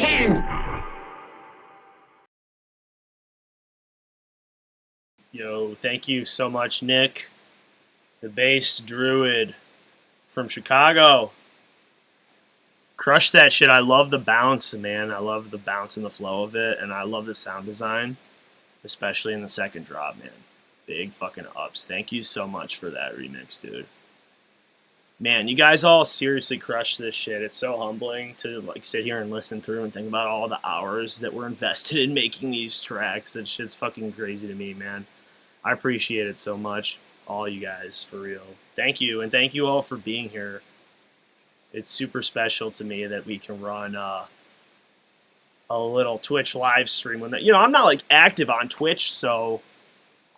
explosion! Yo, thank you so much, Nick, the bass druid from Chicago. Crush that shit. I love the bounce, man. I love the bounce and the flow of it, and I love the sound design, especially in the second drop, man. Big fucking ups. Thank you so much for that remix, dude. Man, you guys all seriously crushed this shit. It's so humbling to like sit here and listen through and think about all the hours that were invested in making these tracks. That shit's fucking crazy to me, man. I appreciate it so much, all you guys, for real. Thank you, and thank you all for being here. It's super special to me that we can run a little Twitch live stream. When that, you know, I'm not like active on Twitch, so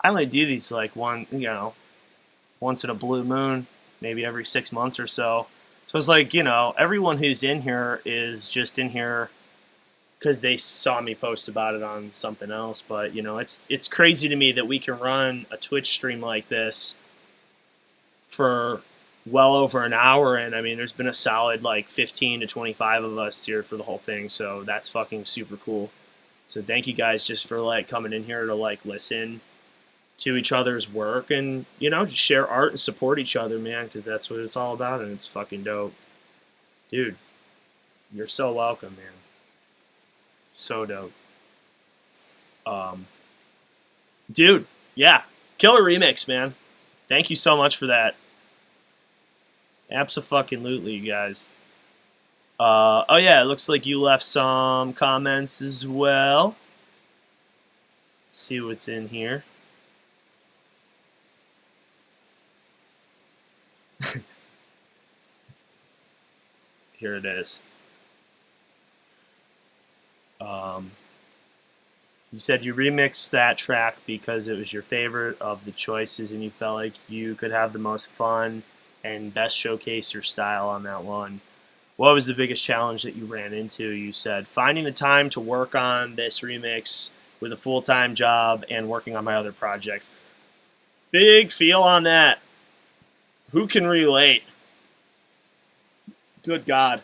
I only do these like once in a blue moon, maybe every 6 months or so. So it's like, you know, everyone who's in here is just in here because they saw me post about it on something else. But you know, it's crazy to me that we can run a Twitch stream like this for well over an hour, and I mean, there's been a solid like 15 to 25 of us here for the whole thing, so that's fucking super cool. So thank you guys just for like coming in here to like listen to each other's work and, you know, just share art and support each other, man, because that's what it's all about, and it's fucking dope. Dude, you're so welcome, man. So dope. Dude, yeah, killer remix, man. Thank you so much for that. Abso-fucking-lutely, you guys. Oh yeah, it looks like you left some comments as well. See what's in here. Here it is. You said you remixed that track because it was your favorite of the choices and you felt like you could have the most fun and best showcase your style on that one. What was the biggest challenge that you ran into? You said finding the time to work on this remix with a full-time job and working on my other projects. Big feel on that. Who can relate? Good God.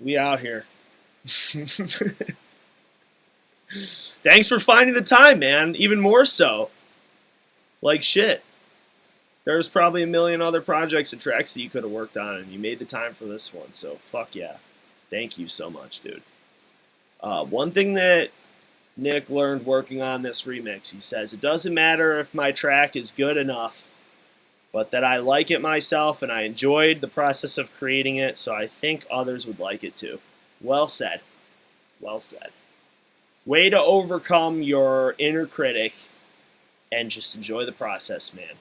We out here. Thanks for finding the time, man. Even more so. Like shit. There's probably a million other projects and tracks that you could have worked on, and you made the time for this one. So fuck yeah. Thank you so much, dude. One thing that Nick learned working on this remix, he says, it doesn't matter if my track is good enough, but that I like it myself and I enjoyed the process of creating it, so I think others would like it too. Well said. Well said. Way to overcome your inner critic and just enjoy the process, man.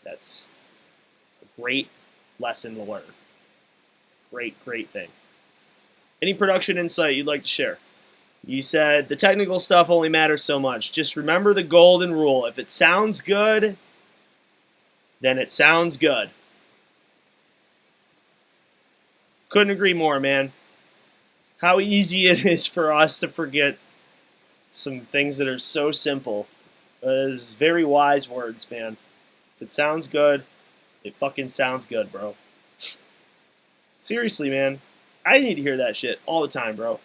That's a great lesson to learn. Great, great thing. Any production insight you'd like to share? You said the technical stuff only matters so much. Just remember the golden rule. If it sounds good, then it sounds good. Couldn't agree more, man. How easy it is for us to forget some things that are so simple. Those very wise words, man. If it sounds good, it fucking sounds good, bro. Seriously, man. I need to hear that shit all the time, bro.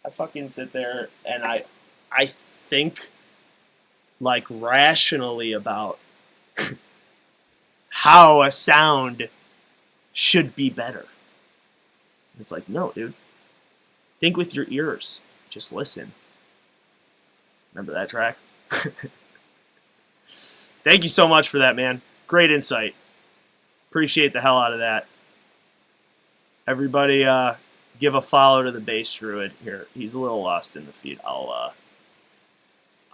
I fucking sit there and I think like rationally about how a sound should be better. It's like, no, dude. Think with your ears. Just listen. Remember that track? Thank you so much for that, man. Great insight. Appreciate the hell out of that. Everybody, give a follow to the bass druid here. He's a little lost in the feed. I'll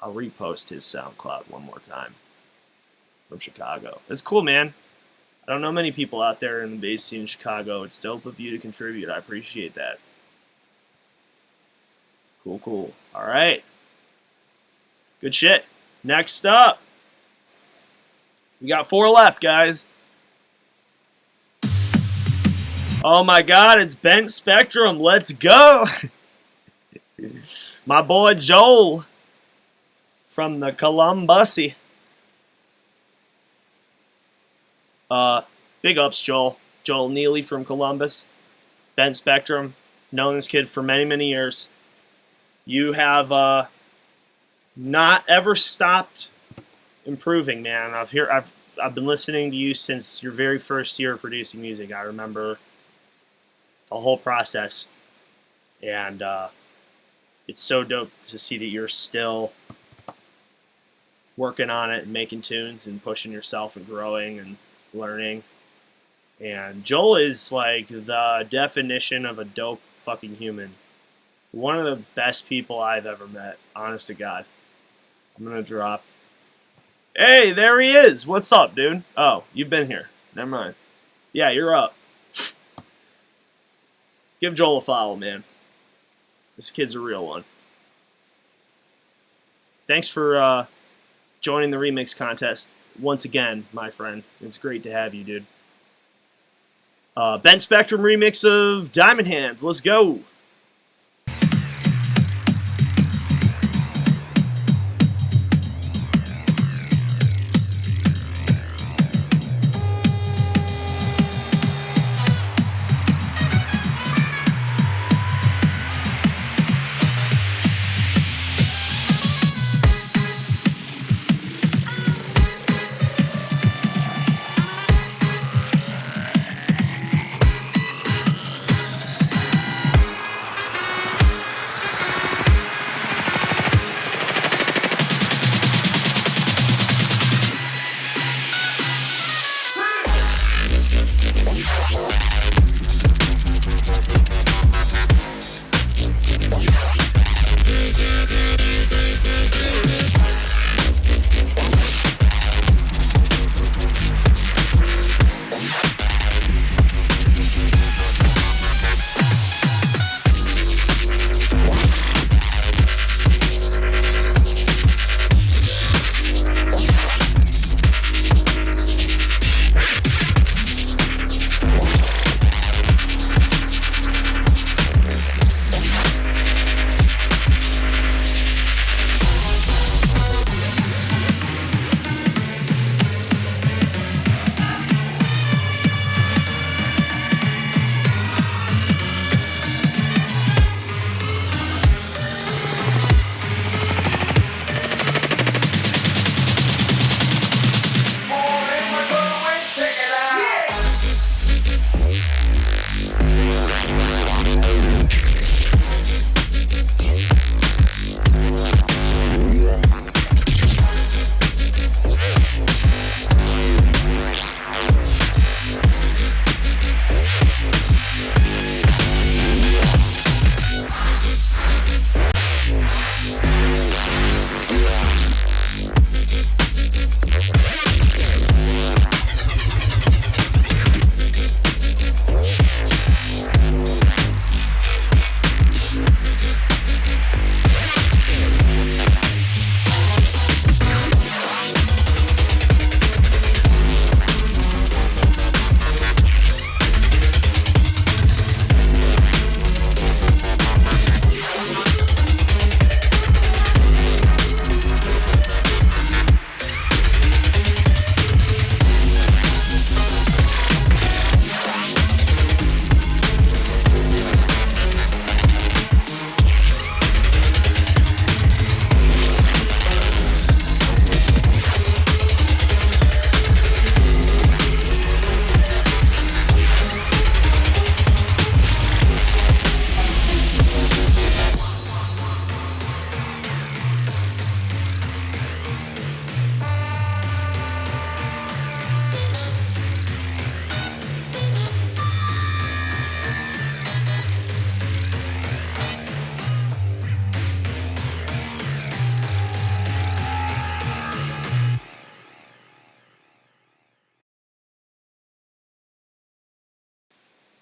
repost his SoundCloud one more time from Chicago. It's cool, man. I don't know many people out there in the bass scene in Chicago. It's dope of you to contribute. I appreciate that. Cool, cool. All right. Good shit. Next up, we got 4 left, guys. Oh my God, it's Bent Spectrum. Let's go. My boy Joel from the Columbusy. Big ups, Joel. Joel Neely from Columbus. Ben Spectrum, known this kid for many, many years. You have not ever stopped improving, man. I've been listening to you since your very first year of producing music. I remember the whole process, and it's so dope to see that you're still working on it and making tunes and pushing yourself and growing and learning. And Joel is like the definition of a dope fucking human. One of the best people I've ever met, honest to God. I'm gonna drop. Hey, there he is. What's up, dude? Oh, you've been here. Never mind. Yeah, you're up. Give Joel a follow, man. This kid's a real one. Thanks for joining the remix contest once again, my friend. It's great to have you, dude. Ben Spectrum remix of Diamond Hands. Let's go.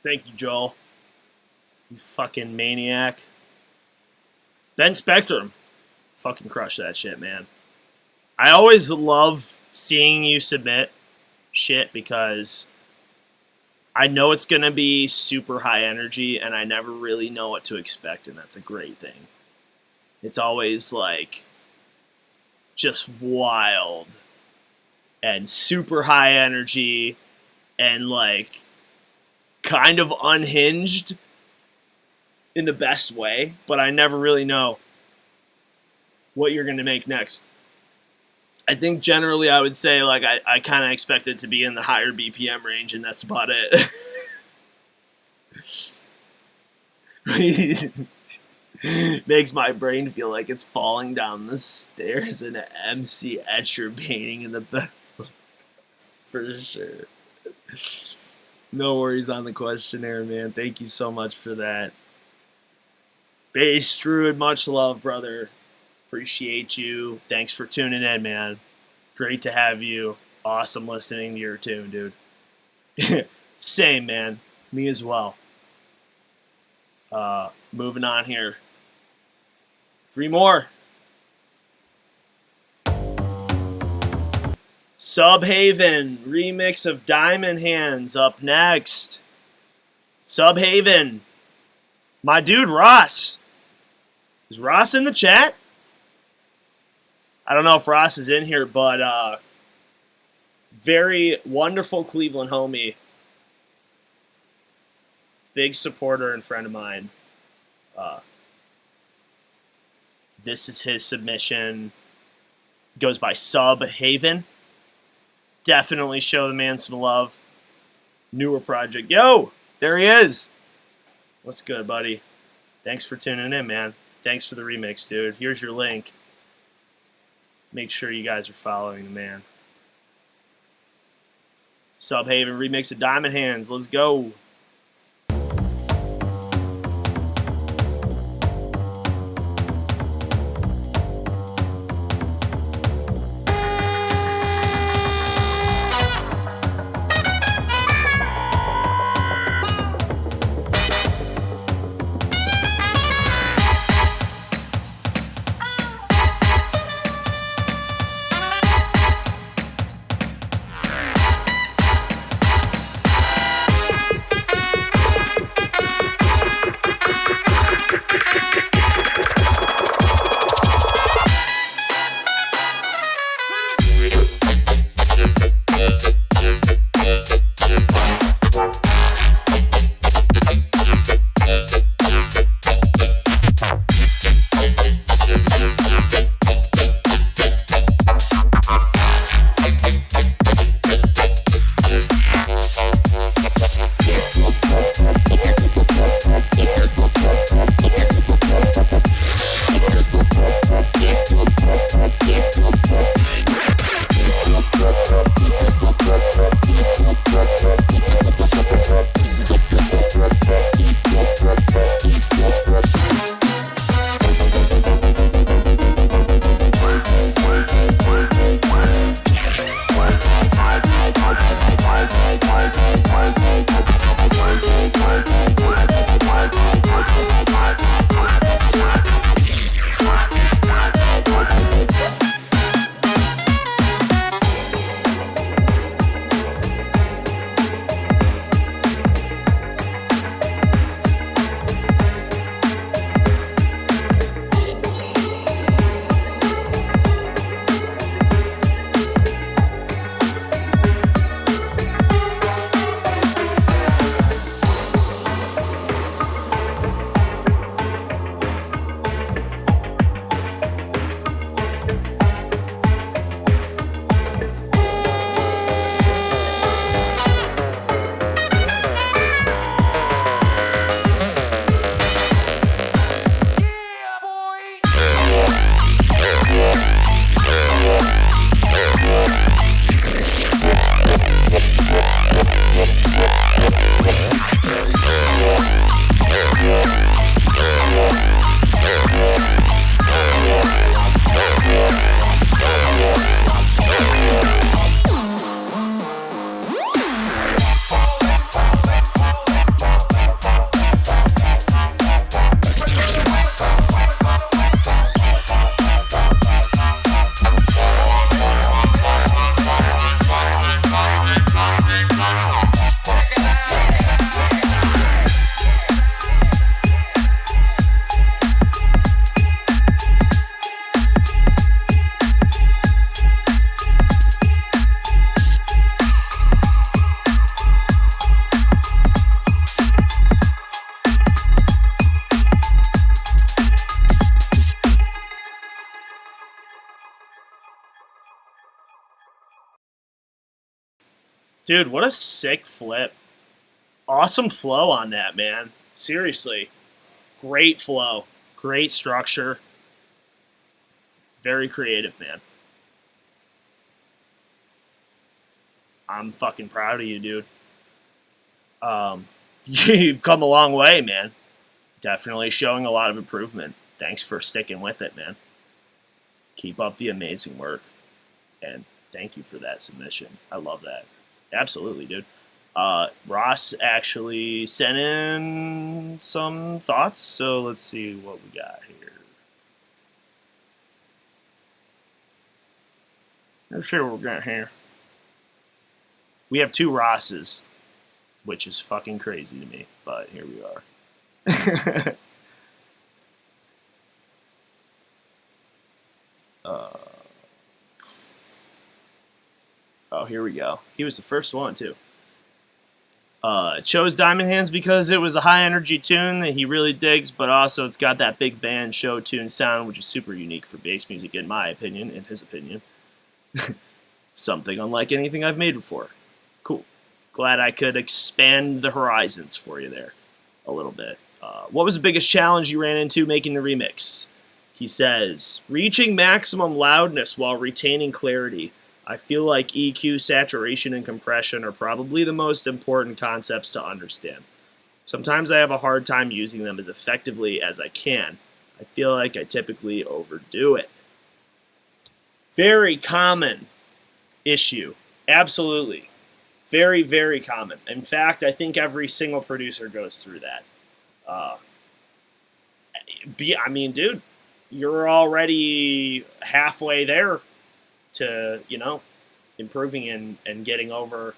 Thank you, Joel. You fucking maniac. Ben Spectrum. Fucking crush that shit, man. I always love seeing you submit shit because I know it's going to be super high energy and I never really know what to expect, and that's a great thing. It's always like just wild and super high energy and like kind of unhinged in the best way, but I never really know what you're going to make next. I think generally I would say like I kind of expect it to be in the higher BPM range, and that's about it. Makes my brain feel like it's falling down the stairs in an MC Escher painting in the best way. For sure. No worries on the questionnaire, man. Thank you so much for that. Base Druid, much love, brother. Appreciate you. Thanks for tuning in, man. Great to have you. Awesome listening to your tune, dude. Same, man. Me as well. Moving on here. 3 more. Subhaven, remix of Diamond Hands up next. Subhaven. My dude Ross. Is Ross in the chat? I don't know if Ross is in here, but very wonderful Cleveland homie. Big supporter and friend of mine. This is his submission. Goes by Subhaven. Definitely show the man some love. Newer project. Yo, there he is. What's good, buddy? Thanks for tuning in, man. Thanks for the remix, dude. Here's your link. Make sure you guys are following the man. Subhaven remix of Diamond Hands. Let's go. Dude, what a sick flip. Awesome flow on that, man. Seriously. Great flow. Great structure. Very creative, man. I'm fucking proud of you, dude. You've come a long way, man. Definitely showing a lot of improvement. Thanks for sticking with it, man. Keep up the amazing work. And thank you for that submission. I love that. Absolutely, dude. Ross actually sent in some thoughts, so let's see what we got here. Let's see what we got here. We have 2 Rosses, which is fucking crazy to me, but here we are. Oh, here we go. He was the first one, too. Chose Diamond Hands because it was a high energy tune that he really digs, but also it's got that big band show tune sound, which is super unique for bass music, in my opinion, in his opinion. Something unlike anything I've made before. Cool. Glad I could expand the horizons for you there a little bit. What was the biggest challenge you ran into making the remix? He says, reaching maximum loudness while retaining clarity. I feel like EQ, saturation, and compression are probably the most important concepts to understand. Sometimes I have a hard time using them as effectively as I can. I feel like I typically overdo it. Very common issue. Absolutely. Very, very common. In fact, I think every single producer goes through that. I mean, dude, you're already halfway there to, improving and getting over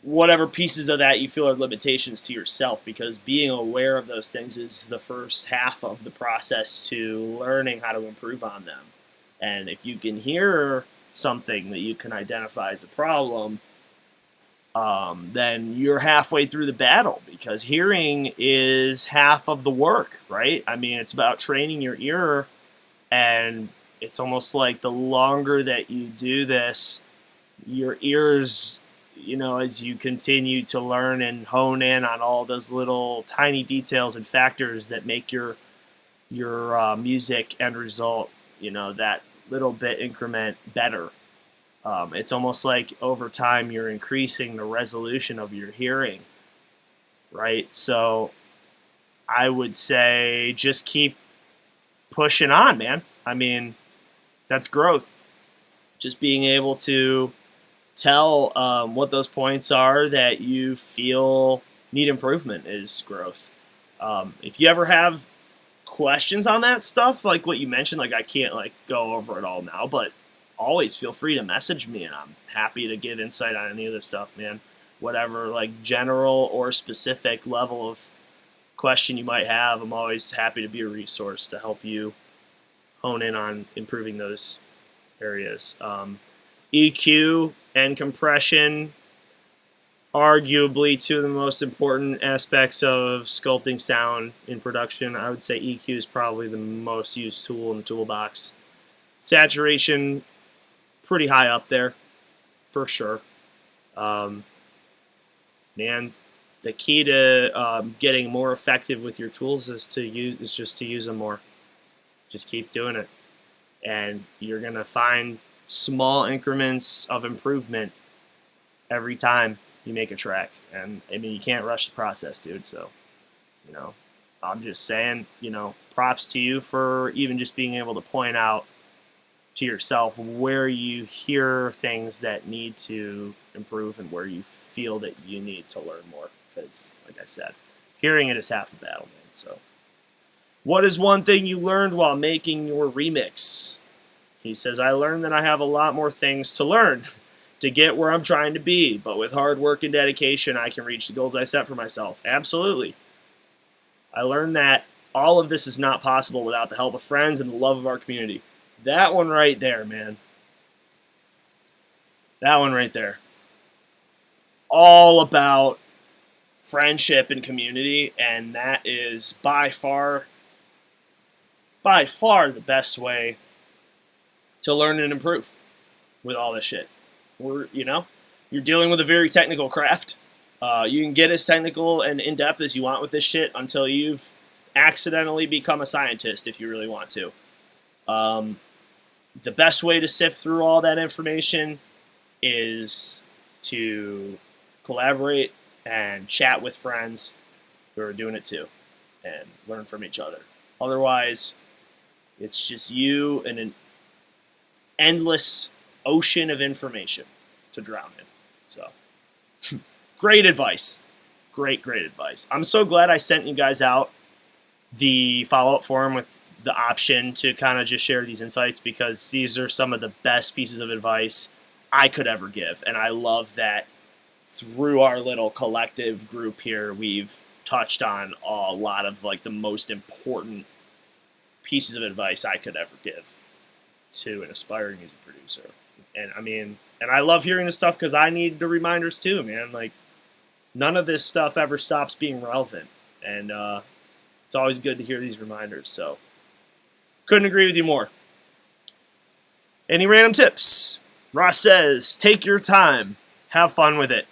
whatever pieces of that you feel are limitations to yourself, because being aware of those things is the first half of the process to learning how to improve on them. And if you can hear something that you can identify as a problem, then you're halfway through the battle, because hearing is half of the work, right? I mean, it's about training your ear, and it's almost like the longer that you do this, your ears, as you continue to learn and hone in on all those little tiny details and factors that make your music end result, that little bit increment better. It's almost like over time you're increasing the resolution of your hearing, right? So I would say just keep pushing on, man. I mean, that's growth. Just being able to tell what those points are that you feel need improvement is growth. If you ever have questions on that stuff, like what you mentioned, like I can't go over it all now, but always feel free to message me, and I'm happy to give insight on any of this stuff, man. Whatever general or specific level of question you might have, I'm always happy to be a resource to help you hone in on improving those areas. EQ and compression, arguably 2 of the most important aspects of sculpting sound in production. I would say EQ is probably the most used tool in the toolbox. Saturation, pretty high up there, for sure. Man, the key to getting more effective with your tools is just to use them more. Just keep doing it, and you're gonna find small increments of improvement every time you make a track. And I mean, you can't rush the process, dude. So, I'm just saying, props to you for even just being able to point out to yourself where you hear things that need to improve and where you feel that you need to learn more. Because, like I said, hearing it is half the battle, man. So, what is one thing you learned while making your remix? He says, I learned that I have a lot more things to learn to get where I'm trying to be, but with hard work and dedication, I can reach the goals I set for myself. Absolutely. I learned that all of this is not possible without the help of friends and the love of our community. That one right there, man. That one right there. All about friendship and community, and that is by far the best way to learn and improve with all this shit. you're dealing with a very technical craft. You can get as technical and in-depth as you want with this shit until you've accidentally become a scientist if you really want to. The best way to sift through all that information is to collaborate and chat with friends who are doing it too and learn from each other. Otherwise, it's just you and an endless ocean of information to drown in. So, great advice. Great advice. I'm so glad I sent you guys out the follow-up form with the option to kind of just share these insights, because these are some of the best pieces of advice I could ever give. And I love that through our little collective group here, we've touched on a lot of like the most important pieces of advice I could ever give to an aspiring music producer. And I mean, and I love hearing this stuff because I need the reminders too, man. Like, none of this stuff ever stops being relevant. And it's always good to hear these reminders. So, couldn't agree with you more. Any random tips? Ross says, take your time. Have fun with it.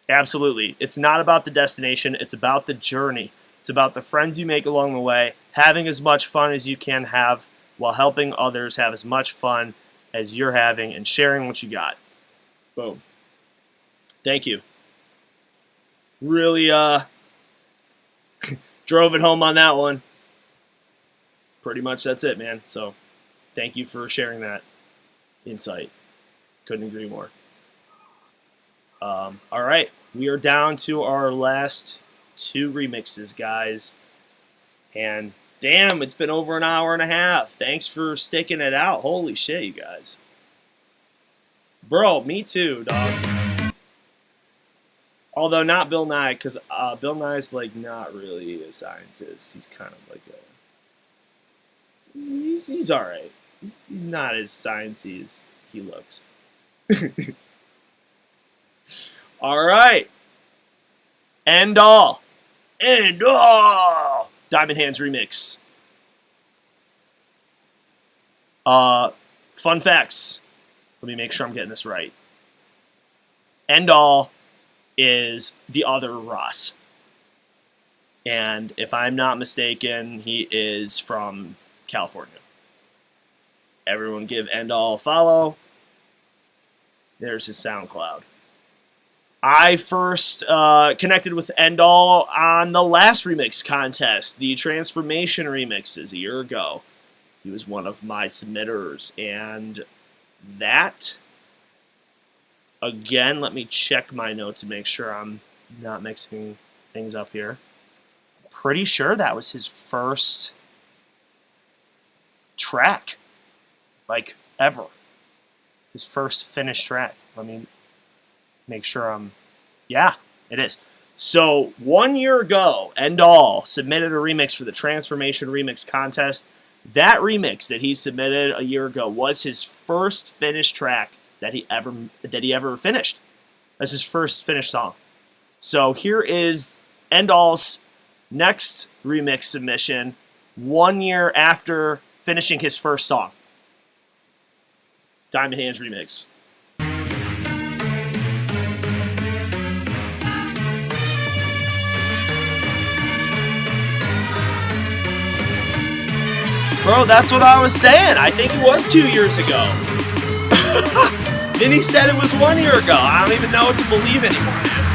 Absolutely. It's not about the destination. It's about the journey. It's about the friends you make along the way, having as much fun as you can have while helping others have as much fun as you're having and sharing what you got. Boom. Thank you. Really drove it home on that one. Pretty much that's it, man. So thank you for sharing that insight. Couldn't agree more. All right. We are down to our last 2 remixes, guys. And damn, it's been over an hour and a half. Thanks for sticking it out. Holy shit, you guys. Bro, me too, dog. Although not Bill Nye, because Bill Nye's like not really a scientist. He's kind of like he's all right. He's not as sciencey as he looks. All right. End all. Diamond Hands remix. Fun facts. Let me make sure I'm getting this right. End all is the other Ross. And if I'm not mistaken, he is from California. Everyone give End all a follow. There's his SoundCloud. I first connected with End all on the last remix contest, the Transformation remixes a year ago. He was one of my submitters, and that, again, let me check my notes to make sure I'm not mixing things up here. Pretty sure that was his first track, like, ever. His first finished track. Let me make sure yeah, it is. So 1 year ago, End all submitted a remix for the Transformation Remix contest. That remix that he submitted a year ago was his first finished track that he ever finished. That's his first finished song. So here is End all's next remix submission 1 year after finishing his first song. Diamond Hands remix. Bro, that's what I was saying. I think it was 2 years ago. Then he said it was 1 year ago. I don't even know what to believe anymore, man.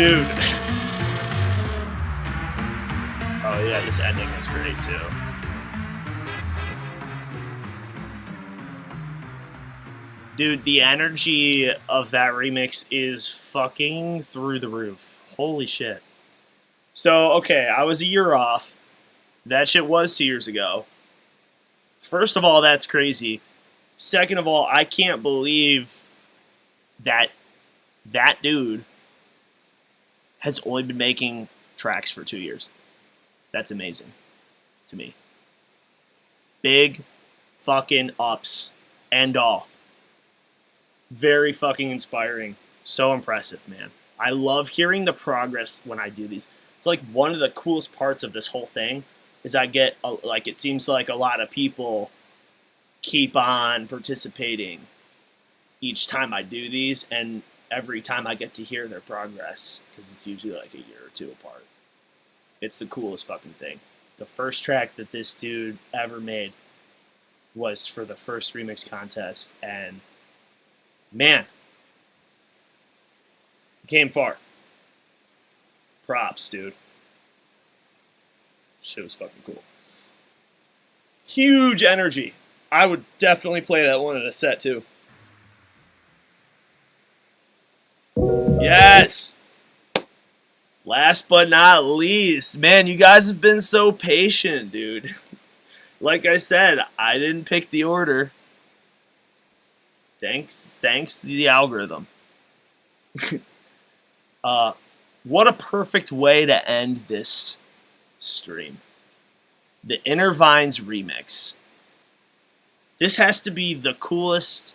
Dude. Oh yeah, this ending is great too. Dude, the energy of that remix is fucking through the roof. Holy shit. So, okay, I was a year off. That shit was 2 years ago. First of all, that's crazy. Second of all, I can't believe that that dude has only been making tracks for 2 years. That's amazing to me. Big fucking ups and all. Very fucking inspiring. So impressive, man. I love hearing the progress when I do these. It's like one of the coolest parts of this whole thing is I get, like, it seems like a lot of people keep on participating each time I do these, and every time I get to hear their progress, because it's usually like a year or two apart. It's the coolest fucking thing. The first track that this dude ever made was for the first remix contest, and man, he came far. Props, dude. Shit was fucking cool. Huge energy. I would definitely play that one in a set, too. Yes! Last but not least, man, you guys have been so patient, dude. Like I said, I didn't pick the order. Thanks to the algorithm. What a perfect way to end this stream. The Inner Vines remix. This has to be the coolest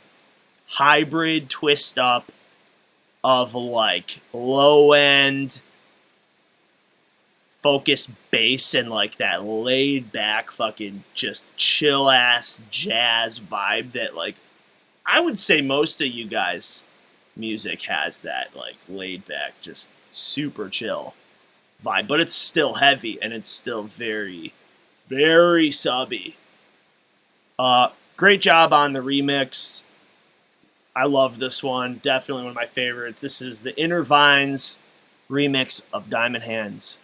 hybrid twist up of like low end focused bass and like that laid back fucking just chill ass jazz vibe that like I would say most of you guys' music has that like laid back just super chill vibe, but it's still heavy and it's still very, very subby. Great job on the remix. I love this one. Definitely one of my favorites. This is the Inner Vines remix of Diamond Hands.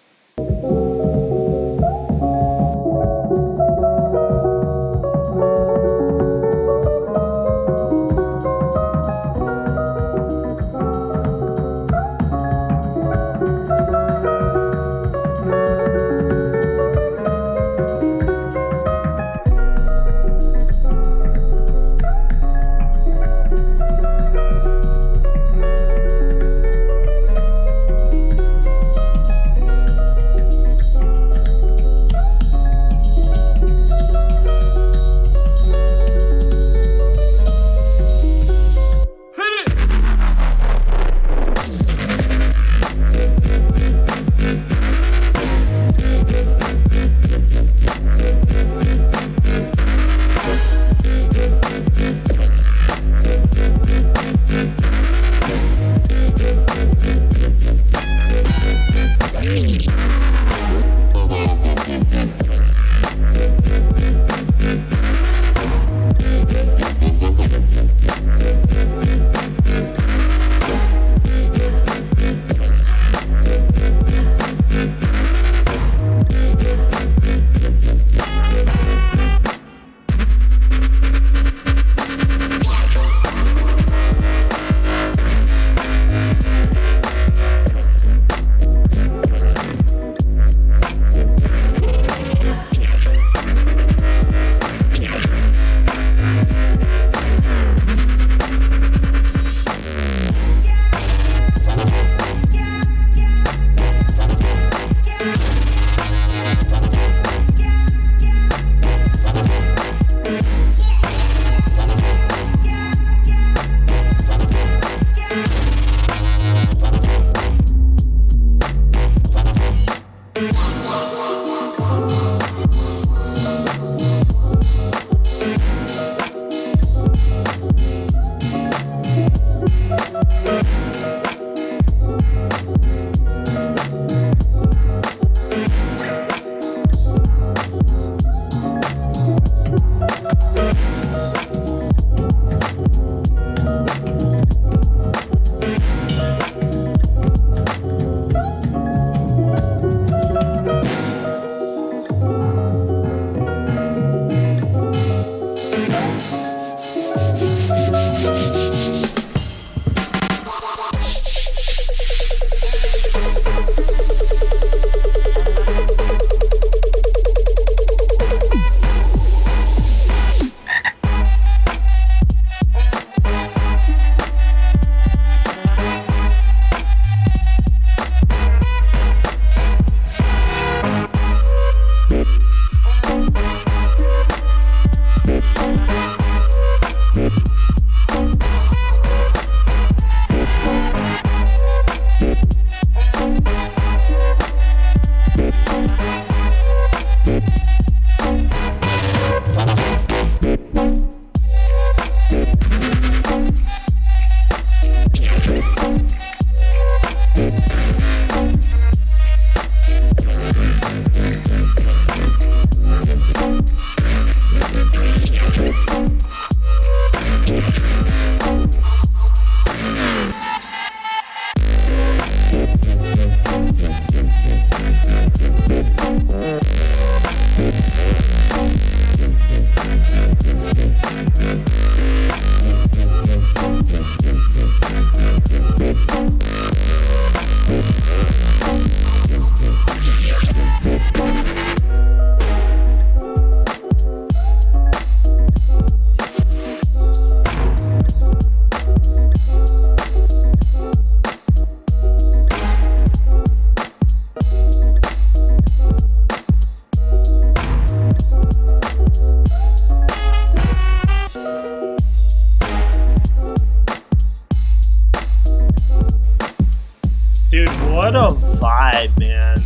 What a vibe, man.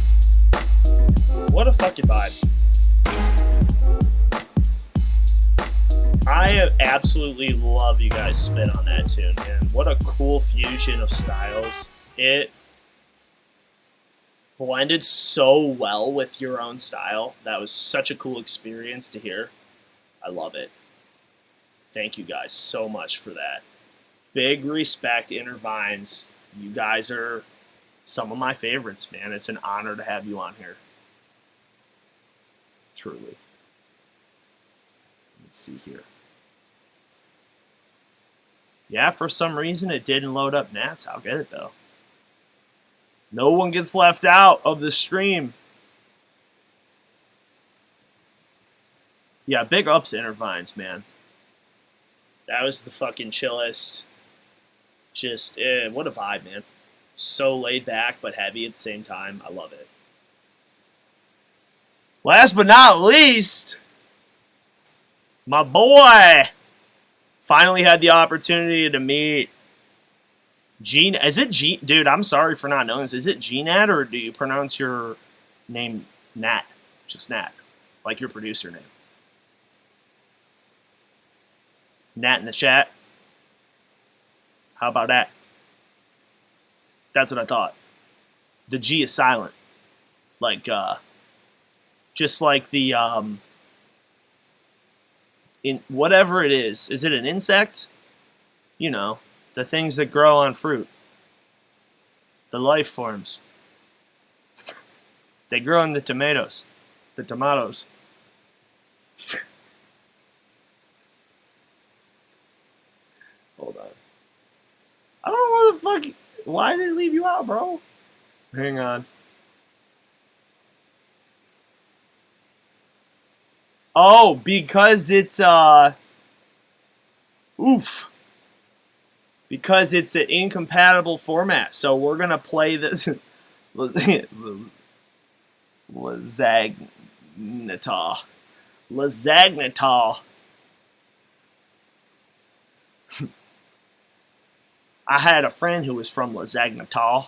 What a fucking vibe. I absolutely love you guys spin on that tune, man. What a cool fusion of styles. It blended so well with your own style. That was such a cool experience to hear. I love it. Thank you guys so much for that. Big respect, Inner Vines. You guys are some of my favorites, man. It's an honor to have you on here. Truly. Let's see here. Yeah, for some reason it didn't load up Nats. I'll get it though. No one gets left out of the stream. Yeah, big ups to Inner Vines, man. That was the fucking chillest. Just, what a vibe, man. So laid back, but heavy at the same time. I love it. Last but not least, my boy finally had the opportunity to meet Gene. Is it Gene? Dude, I'm sorry for not knowing this. Is it G-Nat, or do you pronounce your name Nat? Just Nat. Like your producer name. Nat in the chat. How about that? That's what I thought. The G is silent. Like, just like the, in whatever it is it an insect? You know, the things that grow on fruit. The life forms. They grow in the tomatoes. The tomatoes. Hold on. I don't know what the fuck. Why did it leave you out, bro? Hang on. Oh, because it's oof. Because it's an incompatible format. So we're gonna play this Lazagnata. Lazagnata. I had a friend who was from Lazagnata.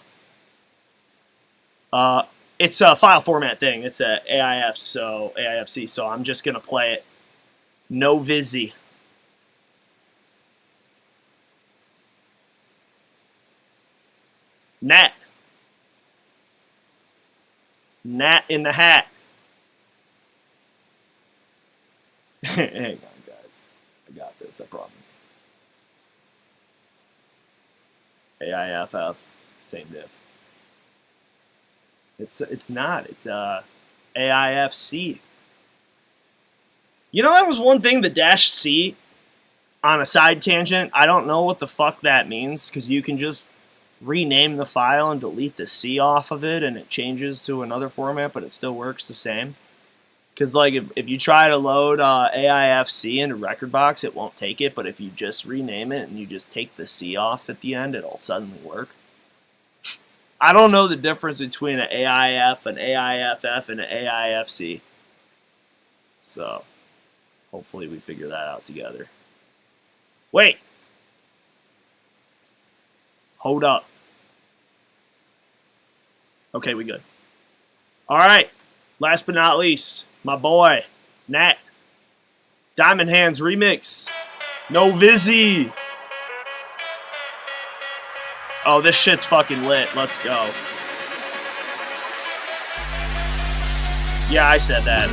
It's a file format thing. It's a AIFC, so I'm just gonna play it. No Vizzy. Nat. Nat in the hat. Hang on, guys. I got this, I promise. AIFF, same diff. It's not. It's AIFC. You know, that was one thing, the -C on a side tangent. I don't know what the fuck that means, because you can just rename the file and delete the C off of it and it changes to another format, but it still works the same. Because like if you try to load AIFC into Rekordbox, it won't take it, but if you just rename it and you just take the C off at the end, it'll suddenly work. I don't know the difference between an AIF, an AIFF, and an AIFC. So, hopefully we figure that out together. Wait! Hold up. Okay, we good. Alright, last but not least, my boy, Nat. Diamond Hands remix. No Vizzy. Oh, this shit's fucking lit. Let's go. Yeah, I said that.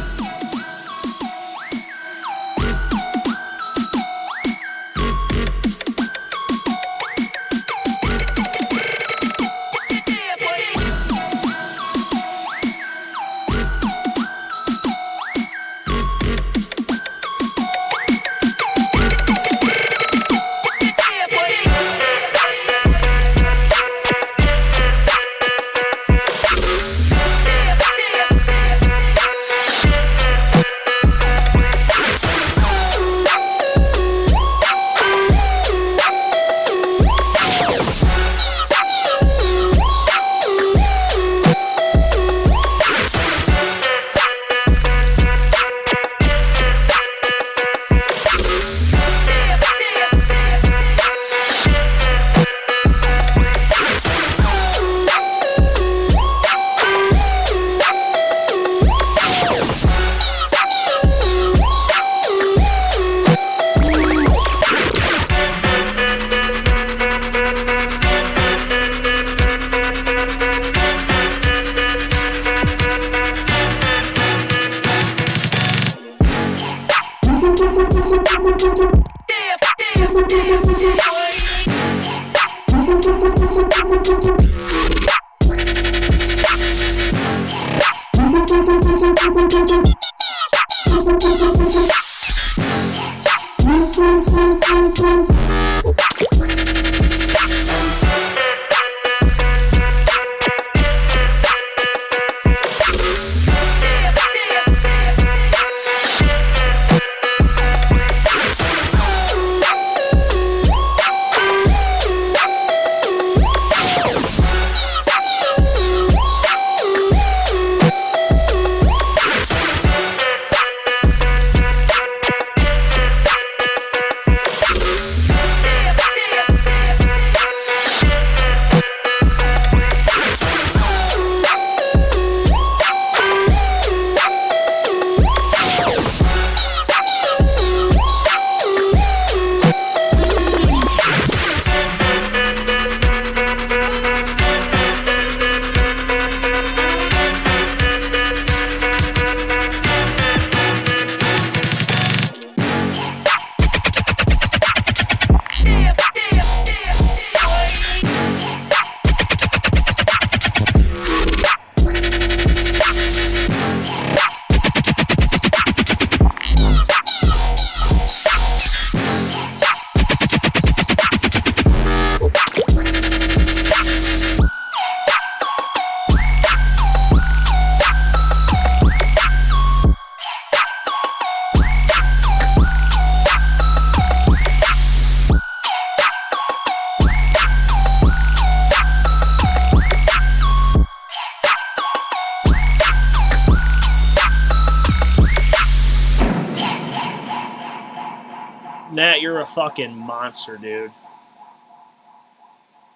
Nat, you're a fucking monster, dude.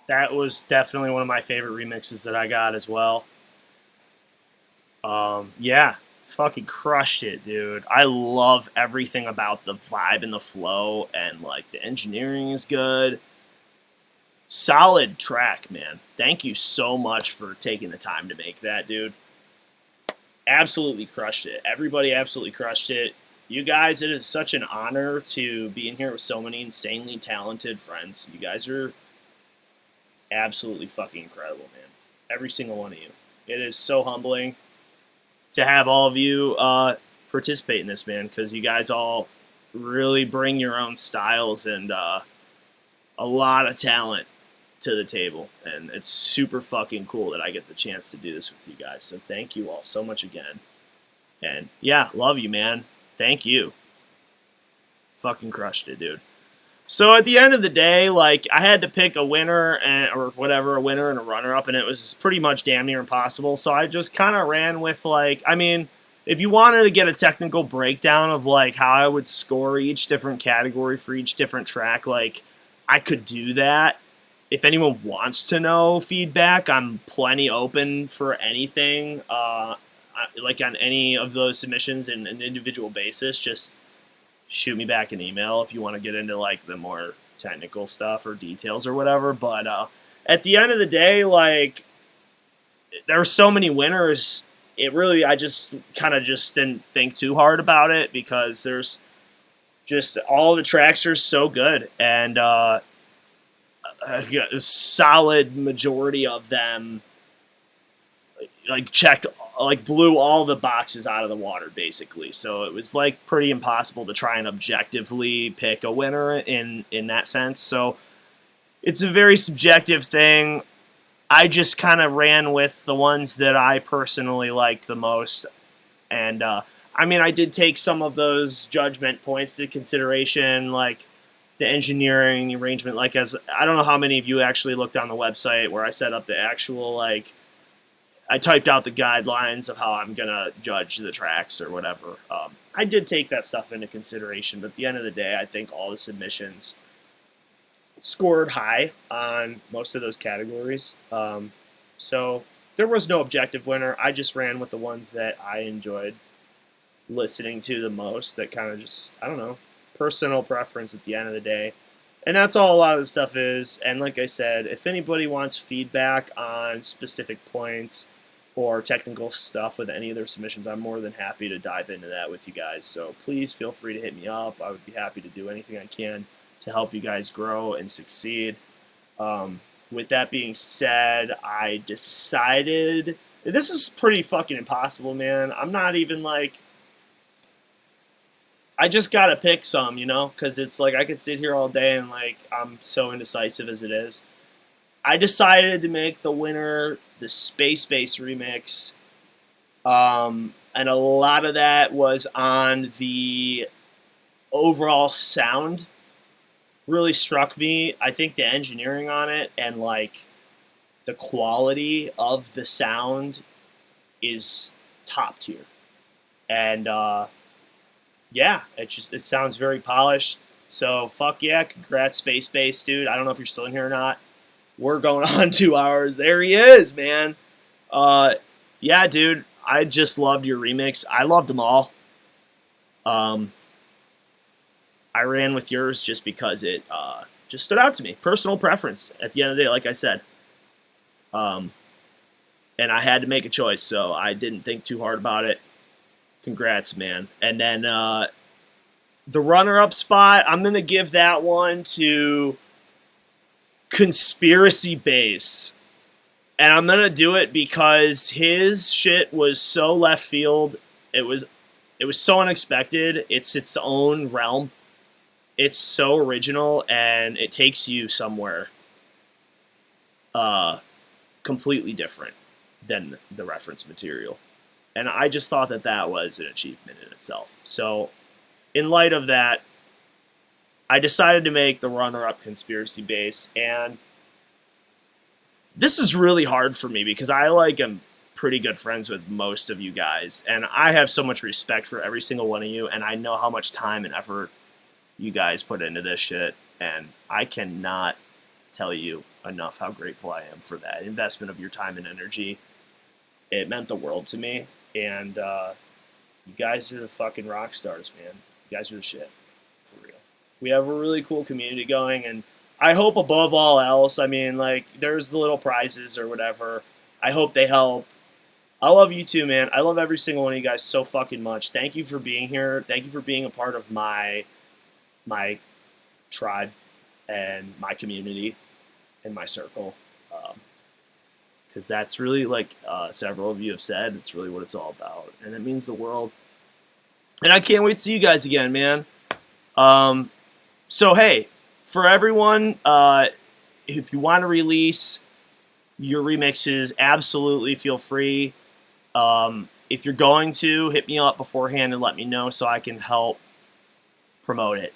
That was definitely one of my favorite remixes that I got as well. Yeah, fucking crushed it, dude. I love everything about the vibe and the flow, and like the engineering is good. Solid track, man. Thank you so much for taking the time to make that, dude. Absolutely crushed it. Everybody absolutely crushed it. You guys, it is such an honor to be in here with so many insanely talented friends. You guys are absolutely fucking incredible, man. Every single one of you. It is so humbling to have all of you participate in this, man, because you guys all really bring your own styles and a lot of talent to the table. And it's super fucking cool that I get the chance to do this with you guys. So thank you all so much again. And yeah, love you, man. Thank you. Fucking crushed it, dude. So at the end of the day, like, I had to pick a winner and or whatever, a winner and a runner-up, and it was pretty much damn near impossible. So I just kind of ran with, like, I mean, if you wanted to get a technical breakdown of, like, how I would score each different category for each different track, like, I could do that. If anyone wants to know feedback, I'm plenty open for anything. Like on any of those submissions in an individual basis, just shoot me back an email if you want to get into like the more technical stuff or details or whatever. But at the end of the day, like, there were so many winners. It really, I just kind of just didn't think too hard about it because there's just all the tracks are so good, and a solid majority of them like checked, like blew all the boxes out of the water basically. So it was like pretty impossible to try and objectively pick a winner in that sense. So it's a very subjective thing. I just kind of ran with the ones that I personally liked the most. And I mean, I did take some of those judgment points into consideration, like the engineering, the arrangement. Like, as I don't know how many of you actually looked on the website where I set up the actual, like, I typed out the guidelines of how I'm going to judge the tracks or whatever. I did take that stuff into consideration, but at the end of the day, I think all the submissions scored high on most of those categories. So there was no objective winner. I just ran with the ones that I enjoyed listening to the most, that kind of just, I don't know, personal preference at the end of the day. And that's all a lot of the stuff is. And like I said, if anybody wants feedback on specific points or technical stuff with any of their submissions, I'm more than happy to dive into that with you guys. So please feel free to hit me up. I would be happy to do anything I can to help you guys grow and succeed. With that being said, I decided This is pretty fucking impossible, man. I'm not even like. I just gotta pick some, you know, because it's like I could sit here all day and like I'm so indecisive as it is. I decided to make the winner the Space Base remix, and a lot of that was on the overall sound. Really struck me. I think the engineering on it and like the quality of the sound is top tier, and yeah, it sounds very polished. So fuck yeah, congrats Space Base, dude. I don't know if you're still in here or not. We're going on 2 hours. There he is, man. Yeah, dude. I just loved your remix. I loved them all. I ran with yours just because it just stood out to me. Personal preference. At the end of the day, like I said. And I had to make a choice, so I didn't think too hard about it. Congrats, man. And then the runner-up spot, I'm gonna give that one to Conspiracy Base. And I'm gonna do it because his shit was so left field. It was so unexpected. It's its own realm. It's so original and it takes you somewhere completely different than the reference material. And I just thought that that was an achievement in itself. So in light of that, I decided to make the runner-up Conspiracy Base, and this is really hard for me because I like am pretty good friends with most of you guys, and I have so much respect for every single one of you, and I know how much time and effort you guys put into this shit, and I cannot tell you enough how grateful I am for that investment of your time and energy. It meant the world to me, and you guys are the fucking rock stars, man. You guys are the shit, for real. We have a really cool community going, and I hope above all else, I mean, like, there's the little prizes or whatever. I hope they help. I love you too, man. I love every single one of you guys so fucking much. Thank you for being here. Thank you for being a part of my tribe and my community and my circle. Because that's really, like several of you have said, it's really what it's all about. And it means the world. And I can't wait to see you guys again, man. So, hey, for everyone, if you want to release your remixes, absolutely feel free. If you're going to, hit me up beforehand and let me know so I can help promote it.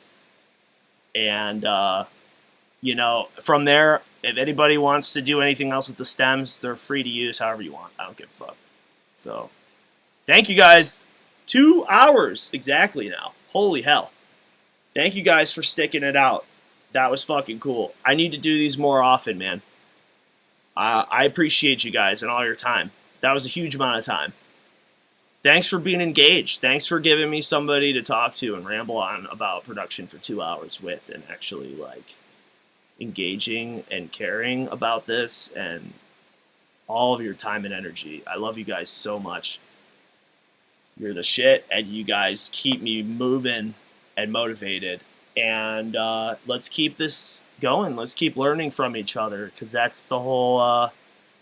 And, you know, from there, if anybody wants to do anything else with the stems, they're free to use however you want. I don't give a fuck. So, thank you guys. 2 hours exactly now. Holy hell. Thank you guys for sticking it out. That was fucking cool. I need to do these more often, man. I appreciate you guys and all your time. That was a huge amount of time. Thanks for being engaged. Thanks for giving me somebody to talk to and ramble on about production for 2 hours with and actually, like, engaging and caring about this and all of your time and energy. I love you guys so much. You're the shit, and you guys keep me moving and motivated. And let's keep this going. Let's keep learning from each other, because that's the whole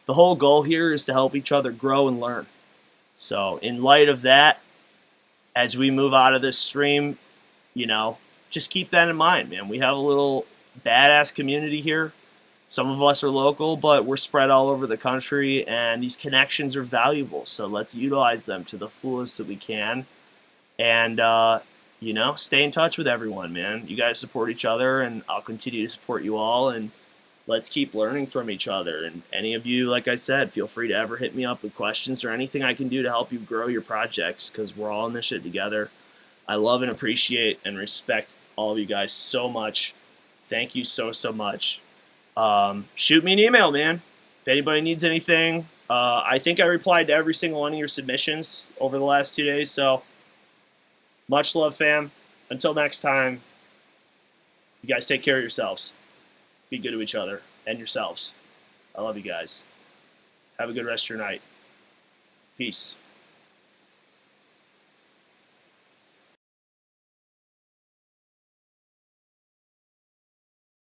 goal here, is to help each other grow and learn. So in light of that, as we move out of this stream, you know, just keep that in mind, man. We have a little badass community here. Some of us are local, but we're spread all over the country, and these connections are valuable. So let's utilize them to the fullest that we can. And, you know, stay in touch with everyone, man. You guys support each other, and I'll continue to support you all. And let's keep learning from each other. And any of you, like I said, feel free to ever hit me up with questions or anything I can do to help you grow your projects, because we're all in this shit together. I love and appreciate and respect all of you guys so much. Thank you so, so much. Shoot me an email, man. If anybody needs anything, I think I replied to every single one of your submissions over the last 2 days. So much love, fam. Until next time, you guys take care of yourselves. Be good to each other and yourselves. I love you guys. Have a good rest of your night. Peace.